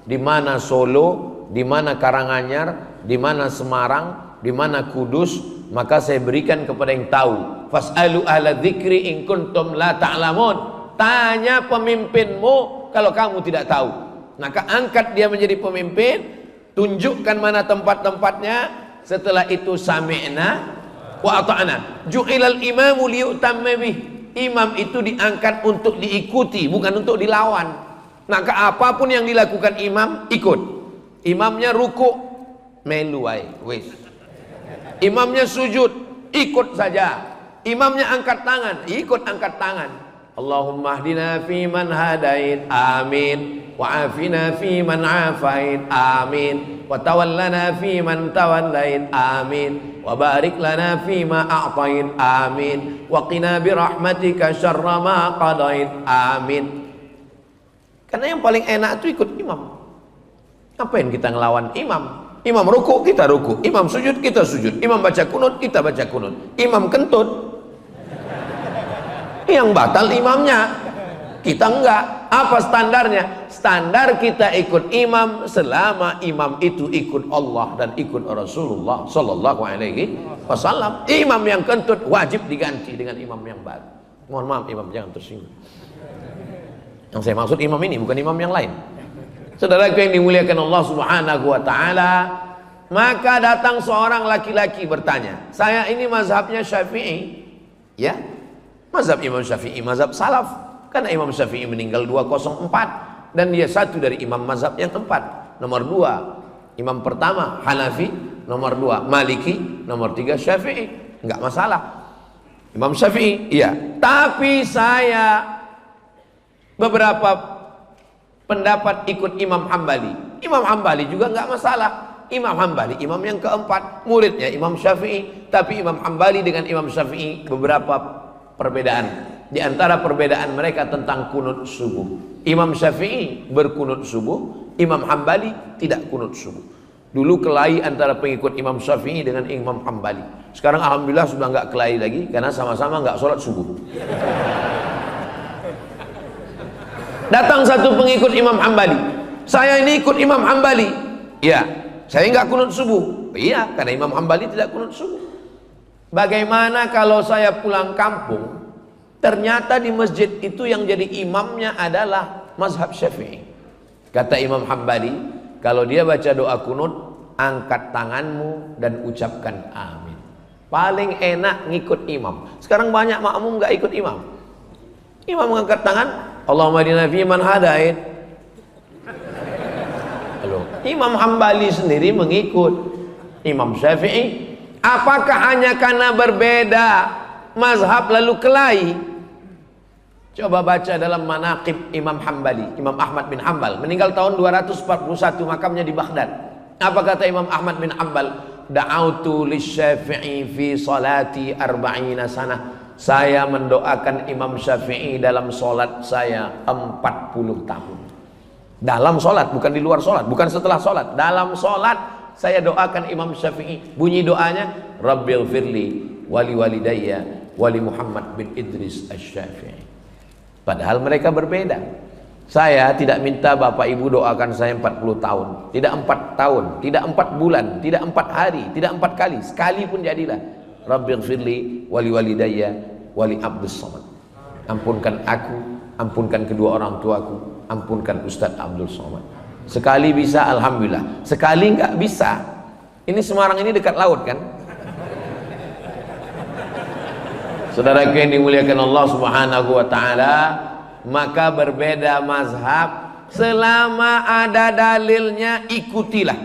di mana Solo, di mana Karanganyar, di mana Semarang, di mana Kudus. Maka saya berikan kepada yang tahu. Fas'alu ahla dzikri in kuntum la ta'lamun. Tanya pemimpinmu kalau kamu tidak tahu. Maka angkat dia menjadi pemimpin, tunjukkan mana tempat-tempatnya. Setelah itu sami'na wa ata'na. Ju'ilal imamu liyutamma bih. Imam itu diangkat untuk diikuti, bukan untuk dilawan. Maka apapun yang dilakukan imam, ikut. Imamnya ruku, melu wae, wis. Imamnya sujud, ikut saja. Imamnya angkat tangan, ikut angkat tangan. Allahumma hdina fi man hadait, amin. Wa afina fi man afait, amin. Wa tawallana fi man tawallait, amin. Wa barik lana fi ma a'tait, amin. Wa qina bi rahmatika syarra ma qadait, amin. Karena yang paling enak itu ikut imam. Ngapain kita ngelawan imam? Imam ruku, kita ruku. Imam sujud, kita sujud. Imam baca kunut, kita baca kunut. Imam kentut, yang batal imamnya, kita enggak. Apa standarnya? Standar kita ikut imam selama imam itu ikut Allah dan ikut Rasulullah Sallallahu Alaihi Wasallam. Imam yang kentut wajib diganti dengan imam yang baru. Mohon maaf imam, jangan tersinggung. Yang saya maksud imam ini bukan imam yang lain. Saudaraku yang dimuliakan Allah Subhanahu wa taala, maka datang seorang laki-laki bertanya, "Saya ini mazhabnya Syafi'i. Ya, mazhab Imam Syafi'i mazhab salaf, karena Imam Syafi'i meninggal 204 dan dia satu dari imam mazhab yang 4. Nomor 2 imam pertama Hanafi, nomor 2 Maliki, nomor 3 Syafi'i. Enggak masalah Imam Syafi'i, iya. Tapi saya beberapa pendapat ikut Imam Hambali. Imam Hambali juga enggak masalah. Imam Hambali imam yang keempat, muridnya Imam Syafi'i. Tapi Imam Hambali dengan Imam Syafi'i beberapa perbedaan. Di antara perbedaan mereka tentang kunut subuh. Imam Syafi'i berkunut subuh, Imam Hambali tidak kunut subuh. Dulu kelahi antara pengikut Imam Syafi'i dengan Imam Hambali. Sekarang alhamdulillah sudah nggak kelahi lagi karena sama-sama nggak sholat subuh. Datang satu pengikut Imam Hambali, saya ini ikut Imam Hambali. Ya, saya nggak kunut subuh. Iya, karena Imam Hambali tidak kunut subuh. Bagaimana kalau saya pulang kampung, ternyata di masjid itu yang jadi imamnya adalah mazhab Syafi'i. Kata Imam Hambali, kalau dia baca doa kunut, angkat tanganmu dan ucapkan amin. Paling enak ngikut imam. Sekarang banyak makmum nggak ikut imam. Imam mengangkat tangan, Allahumma hdina fi man hadait. Imam Hambali sendiri mengikut Imam Syafi'i. Apakah hanya karena berbeda mazhab lalu kelahi? Coba baca dalam manaqib Imam Hambali, Imam Ahmad bin Hanbal, meninggal tahun 241, makamnya di Baghdad. Apa kata Imam Ahmad bin Hanbal? Da'autu lisyafi'i fi salati arba'ina sanah. Saya mendoakan Imam Syafi'i dalam solat saya 40 tahun. Dalam solat, bukan di luar solat, bukan setelah solat. Dalam solat saya doakan Imam Syafi'i. Bunyi doanya, Rabbil firli wali walidayya wali Muhammad bin Idris asy-Syafi'i. Padahal mereka berbeda. Saya tidak minta Bapak Ibu doakan saya 40 tahun, tidak 4 tahun, tidak 4 bulan, tidak 4 hari, tidak 4 kali, sekali pun jadilah. Rabbil firli wali walidayya wali Abdus Somad. Ampunkan aku, ampunkan kedua orang tuaku, ampunkan Ustadz Abdul Somad. Sekali bisa alhamdulillah, sekali nggak bisa. Ini Semarang ini dekat laut kan? Saudaraku yang dimuliakan Allah Subhanahu wa taala, maka berbeda mazhab, selama ada dalilnya ikutilah.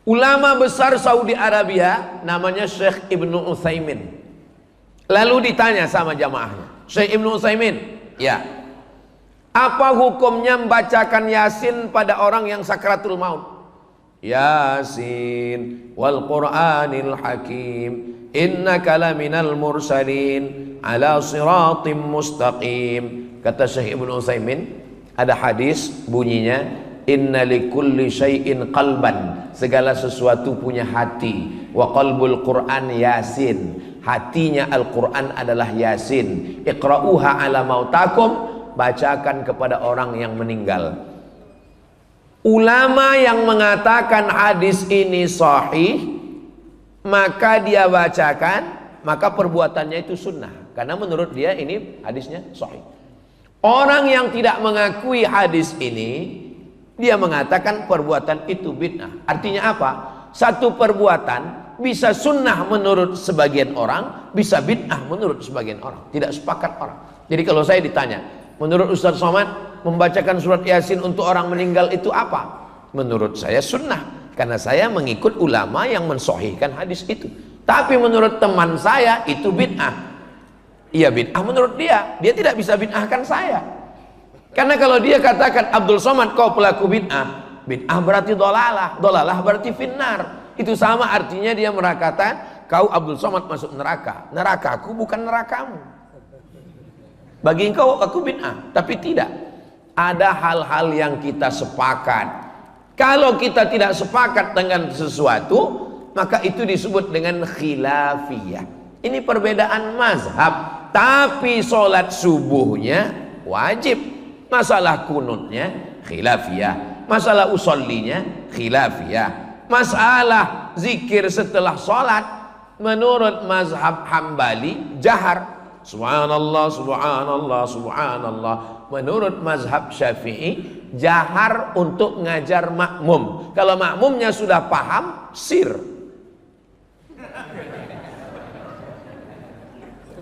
Ulama besar Saudi Arabia namanya Syekh Ibnu Utsaimin. Lalu ditanya sama jamaahnya, Syekh Ibnu Utsaimin, ya, apa hukumnya membacakan Yasin pada orang yang sakratul maut? Yasin wal Qur'anil Hakim, innaka laminal mursalin ala siratim mustaqim. Kata Syekh Ibnu Utsaimin, ada hadis bunyinya, inna likulli syai'in qalban, segala sesuatu punya hati, wa qalbul Qur'an Yasin, hatinya Al-Qur'an adalah Yasin. Iqra'uha ala mautakum, bacakan kepada orang yang meninggal. Ulama yang mengatakan hadis ini sahih, maka dia bacakan, maka perbuatannya itu sunnah, karena menurut dia ini hadisnya sahih. Orang yang tidak mengakui hadis ini, dia mengatakan perbuatan itu bid'ah. Artinya apa? Satu perbuatan bisa sunnah menurut sebagian orang, bisa bid'ah menurut sebagian orang. Tidak sepakat orang. Jadi kalau saya ditanya, menurut Ustaz Somad, membacakan surat Yasin untuk orang meninggal itu apa? Menurut saya sunnah, karena saya mengikut ulama yang mensahihkan hadis itu. Tapi menurut teman saya itu bid'ah. Iya bid'ah menurut dia, dia tidak bisa bid'ahkan saya. Karena kalau dia katakan Abdul Somad kau pelaku bid'ah, bid'ah berarti dolalah, dolalah berarti finnar. Itu sama artinya dia mengatakan kau Abdul Somad masuk neraka, nerakaku bukan nerakamu. Bagi engkau aku bid'ah, tapi tidak. Ada hal-hal yang kita sepakat. Kalau kita tidak sepakat dengan sesuatu, maka itu disebut dengan khilafiyah. Ini perbedaan mazhab. Tapi sholat subuhnya wajib. Masalah kunutnya khilafiyah. Masalah usollinya khilafiyah. Masalah zikir setelah sholat, menurut mazhab Hambali jahar. Subhanallah, subhanallah, subhanallah. Menurut mazhab Syafi'i jahar untuk ngajar makmum. Kalau makmumnya sudah paham, sir.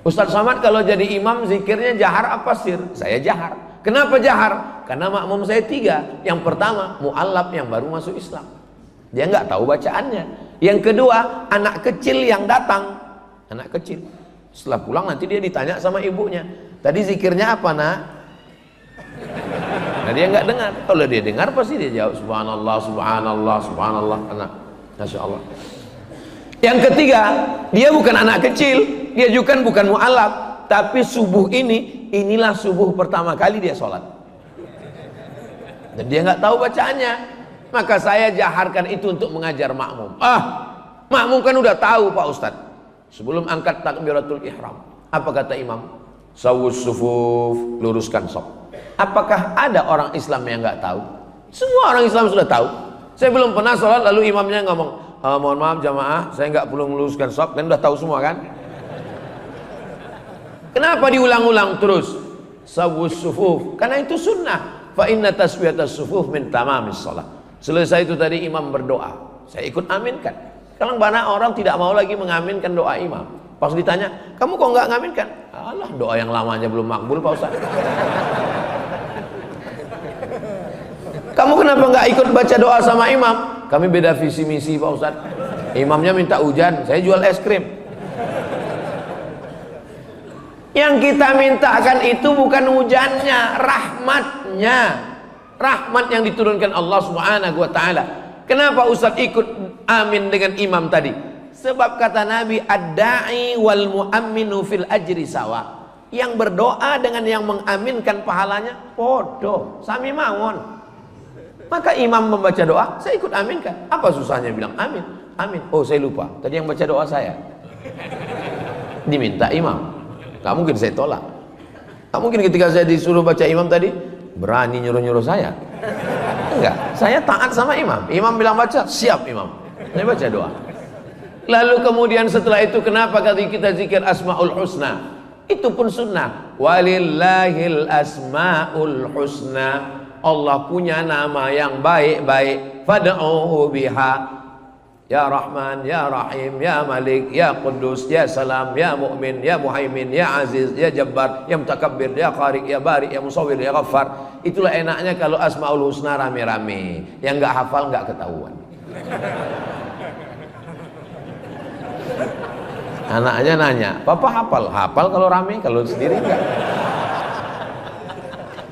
Ustaz Somad kalau jadi imam zikirnya jahar apa sir? Saya jahar. Kenapa jahar? Karena makmum saya 3. Yang pertama mu'allaf yang baru masuk Islam, dia nggak tahu bacaannya. Yang kedua anak kecil yang datang, anak kecil. Setelah pulang nanti dia ditanya sama ibunya, tadi zikirnya apa nak? Nah dia nggak dengar. Kalau dia dengar pasti dia jawab subhanallah, subhanallah, subhanallah. Anak, masya Allah. Yang ketiga, dia bukan anak kecil, dia juga bukan mu'alaf, tapi subuh inilah subuh pertama kali dia sholat. Dan dia nggak tahu bacaannya. Maka saya jaharkan itu untuk mengajar makmum. Makmum kan udah tahu Pak Ustadz. Sebelum angkat takbiratul ihram, apa kata imam? Sawus sufuf, luruskan saf. Apakah ada orang Islam yang nggak tahu? Semua orang Islam sudah tahu. Saya belum pernah sholat lalu imamnya ngomong, mohon maaf jamaah, saya nggak perlu meluruskan saf. Kan udah tahu semua kan? Kenapa diulang-ulang terus? Sawus sufuf, karena itu sunnah. Fa inna taswiyatas sufuf min tamamis shalah. Selesai itu tadi imam berdoa, saya ikut aminkan. Kalau banyak orang tidak mau lagi mengaminkan doa imam. Pas ditanya, kamu kok nggak ngaminkan? Alah, doa yang lamanya belum makbul Pak Ustaz. Kamu kenapa nggak ikut baca doa sama imam? Kami beda visi misi Pak Ustaz. Imamnya minta hujan, saya jual es krim. Yang kita mintakan itu bukan hujannya, rahmatnya. Rahmat yang diturunkan Allah Subhanahu wa taala. Kenapa Ustaz ikut amin dengan imam tadi? Sebab kata Nabi, ad-da'i wal mu'amminu fil ajri sawa. Yang berdoa dengan yang mengaminkan pahalanya podo, sami mawon. Maka imam membaca doa, saya ikut aminkan. Apa susahnya bilang amin? Amin. Oh, saya lupa. Tadi yang baca doa saya. Diminta imam. Gak mungkin saya tolak. Gak mungkin ketika saya disuruh baca imam tadi berani nyuruh-nyuruh saya. Enggak, saya taat sama imam. Imam bilang baca, siap imam. Saya baca doa. Lalu kemudian setelah itu kenapa kita zikir Asmaul Husna? Itu pun sunnah. Walillahil asmaul husna. Allah punya nama yang baik-baik. Fad'uhu biha. Ya Rahman, Ya Rahim, Ya Malik, Ya Quddus, Ya Salam, Ya Mu'min, Ya Muhaimin, Ya Aziz, Ya Jabbar, Ya Mutakabbir, Ya Khariq, Ya Bari, Ya Musawwir, Ya Ghaffar. Itulah enaknya kalau Asmaul Husna rame-rame. Yang nggak hafal nggak ketahuan. Anaknya nanya, Papa hafal? Hafal kalau rame, kalau sendiri enggak.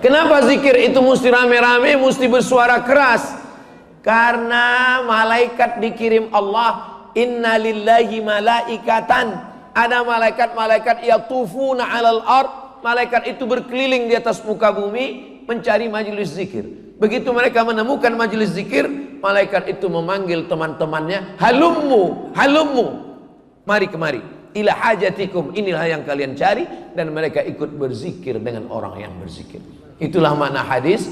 Kenapa zikir itu mesti rame-rame, mesti bersuara keras? Karena malaikat dikirim Allah. Inna lillahi malaikatan. Ada malaikat-malaikat yatufuna 'alal ard. Malaikat itu berkeliling di atas muka bumi mencari majelis zikir. Begitu mereka menemukan majelis zikir, malaikat itu memanggil teman-temannya, halummu, halummu, mari kemari, ila hajatikum, inilah yang kalian cari. Dan mereka ikut berzikir dengan orang yang berzikir. Itulah makna hadis,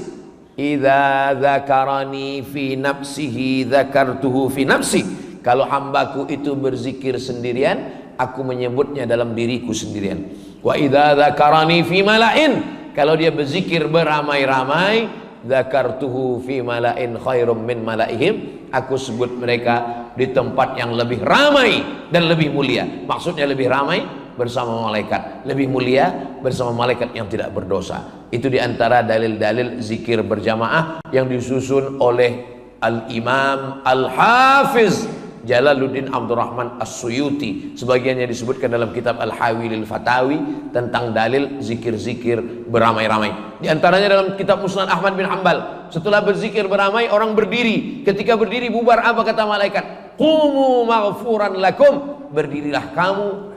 idza dzakarani fi nafsihi dzakartuhu fi nafsi. Kalau hambaku itu berzikir sendirian, aku menyebutnya dalam diriku sendirian. Wa idza dzakarani fi mala'in, kalau dia berzikir beramai-ramai, dzakartuhu fi mala'in khairum min mala'ihim, aku sebut mereka di tempat yang lebih ramai dan lebih mulia. Maksudnya lebih ramai bersama malaikat, lebih mulia bersama malaikat yang tidak berdosa. Itu diantara dalil-dalil zikir berjamaah yang disusun oleh Al-Imam Al-Hafiz Jalaluddin Abdurrahman As-Suyuti. Sebagiannya disebutkan dalam kitab Al-Hawilil Fatawi tentang dalil zikir-zikir beramai-ramai. Di antaranya dalam kitab Musnad Ahmad bin Hanbal, setelah berzikir beramai orang berdiri. Ketika berdiri bubar, apa kata malaikat? Qumu maghfuran lakum, berdirilah kamu,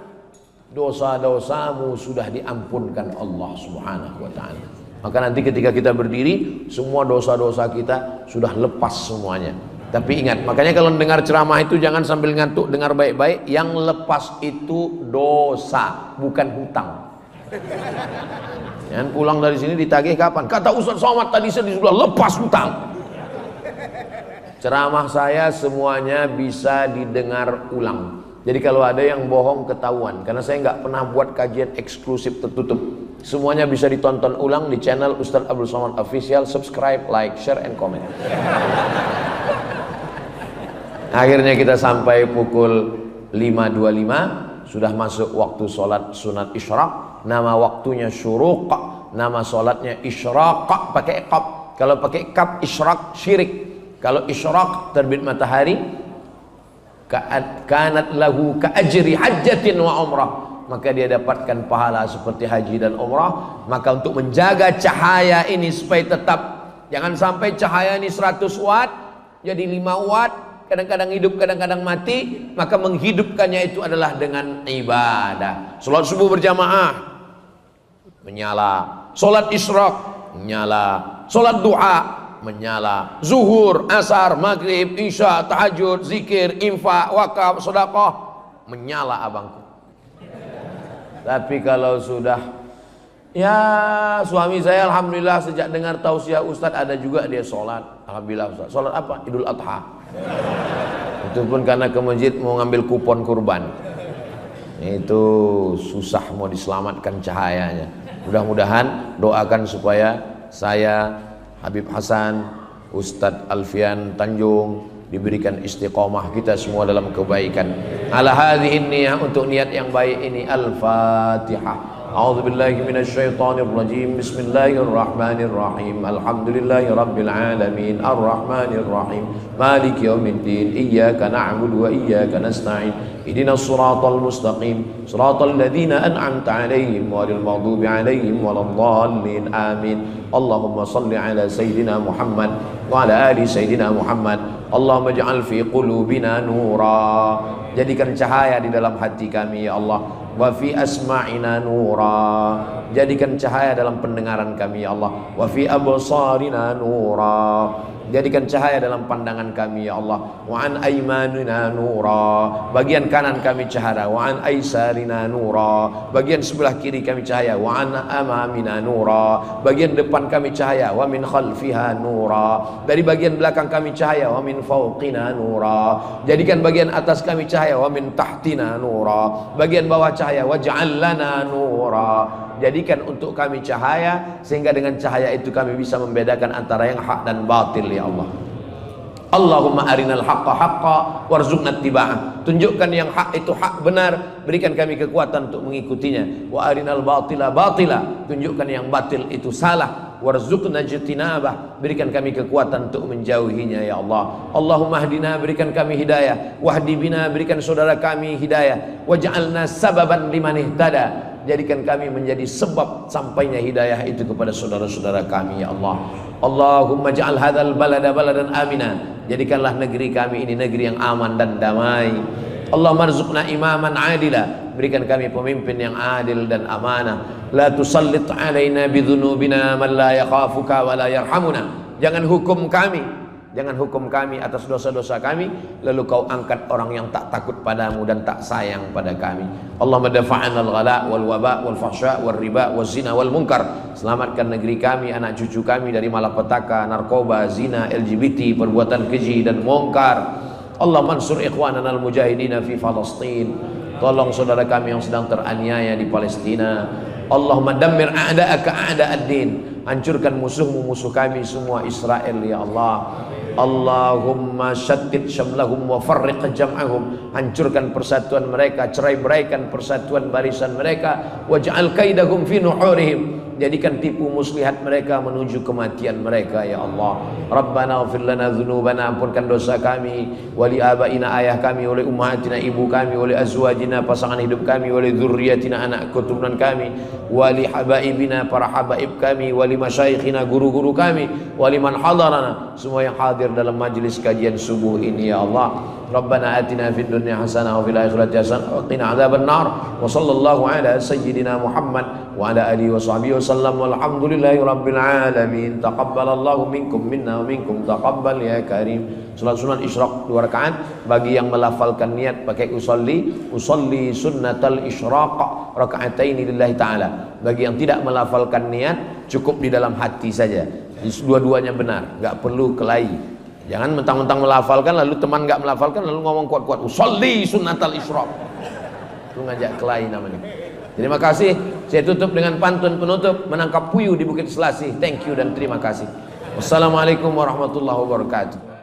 dosa-dosamu sudah diampunkan Allah Subhanahu wa ta'ala. Maka nanti ketika kita berdiri, semua dosa-dosa kita sudah lepas semuanya. Tapi ingat, makanya kalau dengar ceramah itu jangan sambil ngantuk, dengar baik-baik. Yang lepas itu dosa, bukan hutang. Jangan pulang dari sini ditagih kapan? Kata Ustaz Somad tadi saya sudah lepas hutang. Ceramah saya semuanya bisa didengar ulang. Jadi kalau ada yang bohong ketahuan, karena saya nggak pernah buat kajian eksklusif tertutup. Semuanya bisa ditonton ulang di channel Ustaz Abdul Somad Official. Subscribe, like, share, and comment. Akhirnya kita sampai pukul 5.25. sudah masuk waktu sholat sunat isyraq, nama waktunya syuruq, nama sholatnya isyraq pakai qaf. Kalau pakai kaf isyraq syirik. Kalau isyraq terbit matahari, kanat lahu ka ajri hajjatin wa umrah, maka dia dapatkan pahala seperti haji dan umrah. Maka untuk menjaga cahaya ini supaya tetap, jangan sampai cahaya ini 100 watt jadi 5 watt, kadang-kadang hidup kadang-kadang mati, maka menghidupkannya itu adalah dengan ibadah. Salat subuh berjamaah menyala, salat isyraq menyala, salat duha menyala, zuhur, asar, maghrib, isya, tahajud, zikir, infak, wakaf, sedekah menyala abangku. Tapi kalau sudah, ya suami saya alhamdulillah sejak dengar tausiah Ustadz ada juga dia sholat, alhamdulillah Ustadz. Sholat apa? Idul Adha. Itu pun karena ke masjid mau ngambil kupon kurban. Itu susah mau diselamatkan cahayanya. Mudah-mudahan doakan supaya saya, Habib Hasan, Ustadz Alfian Tanjung diberikan istiqomah, kita semua dalam kebaikan. Ala hadhihi niyyah, untuk niat yang baik ini. Al-Fatihah. A'udzubillahi minasyaitonir rajim. Bismillahirrahmanirrahim. Alhamdulillahi rabbil alamin. Arrahmanir rahim. Maliki yaumiddin. Iyyaka na'budu wa iyyaka nasta'in. Ihdinas siratal mustaqim. Siratal ladzina an'amta 'alaihim ghairil maghdubi 'alaihim waladdallin. Amin. Allahumma shalli ala sayyidina Muhammad wa ala ali sayyidina Muhammad. Allahumma ij'al fi qulubina nura. Jadikan cahaya di dalam hati kami ya Allah. Wa fi asma'ina nura. Jadikan cahaya dalam pendengaran kami ya Allah. Wa fi absarina nura. Jadikan cahaya dalam pandangan kami ya Allah. Wa an aymanina nura. Bagian kanan kami cahaya. Wa an aisarina nura. Bagian sebelah kiri kami cahaya. Wa an amamina nura. Bagian depan kami cahaya. Wa min khalfiha nura. Dari bagian belakang kami cahaya. Wa min fawqina nura. Jadikan bagian atas kami cahaya. Wa min tahtina nura. Bagian bawah cahaya. Waj'al lana nura. Jadikan untuk kami cahaya, sehingga dengan cahaya itu kami bisa membedakan antara yang hak dan batil ya Allah. Allahumma arinal haqqa haqqa warzuqna ittiba'ah. Tunjukkan yang hak itu hak benar, berikan kami kekuatan untuk mengikutinya. Wa arinal batila batila. Tunjukkan yang batil itu salah. Warzuqna ijtinabah. Berikan kami kekuatan untuk menjauhinya ya Allah. Allahumma hdina, berikan kami hidayah. Wahdi bina, berikan saudara kami hidayah. Waj'alna sababan liman ihtada. Jadikan kami menjadi sebab sampainya hidayah itu kepada saudara-saudara kami ya Allah. Allahumma ja'al hadzal balada baladan amina. Jadikanlah negeri kami ini negeri yang aman dan damai. Allahumma rzuqna imaman adila. Berikan kami pemimpin yang adil dan amanah. La tusallit alaina bidzunubina man la yakhafuka wa la yarhamuna. Jangan hukum kami atas dosa-dosa kami, lalu kau angkat orang yang tak takut padamu dan tak sayang pada kami. Allahumma dafa'ana al-ghala wal waba wal fahsya wal riba wal zina wal munkar. Selamatkan negeri kami, anak cucu kami dari malapetaka, narkoba, zina, LGBT, perbuatan keji dan munkar. Allah mansur ikhwanana al-mujahidina fi Palestin. Tolong saudara kami yang sedang teraniaya di Palestina. Allahumma dammir a'da'aka a'da'ad-din. Hancurkan musuh-musuh kami semua Israel ya Allah. Allahumma syattid syamlahum wa farriq jam'ahum. Hancurkan persatuan mereka, cerai-beraikan persatuan barisan mereka. Waj'al kaidahum fi nuhurihim. Jadikan tipu muslihat mereka menuju kematian mereka ya Allah. Rabbana ighfir lana dzunubana, ampunkan dosa kami, wali abaina, ayah kami, wali ummahatina, ibu kami, wali azwajina, pasangan hidup kami, wali dzurriyyatina, anak keturunan kami, wali habaibina, para habaib kami, wali masyayikhina, guru-guru kami, wali man hadarana, semua yang hadir dalam majlis kajian subuh ini ya Allah. Rabbana atina fid dunya hasanah wa fil akhirati hasanah wa qina adzaban nar. Wa sallallahu ala sayyidina Muhammad wa ala alihi wa sahbihi wasallam. Walhamdulillahi rabbil alamin. Taqabbalallahu minkum minna wa minkum taqabbal ya karim. Salat sunat isyraq 2 rakaat. Bagi yang melafalkan niat pakai usolli sunnatal isyraq raka'ataini lillahi ta'ala. Bagi yang tidak melafalkan niat, cukup di dalam hati saja. Dua-duanya benar, enggak perlu kelahi. Jangan mentang-mentang melafalkan lalu teman enggak melafalkan lalu ngomong kuat-kuat usolli sunnatal isyraq. Itu ngajak kelahi namanya. Terima kasih. Saya tutup dengan pantun penutup, menangkap puyuh di Bukit Selasih. Thank you dan terima kasih. Wassalamualaikum warahmatullahi wabarakatuh.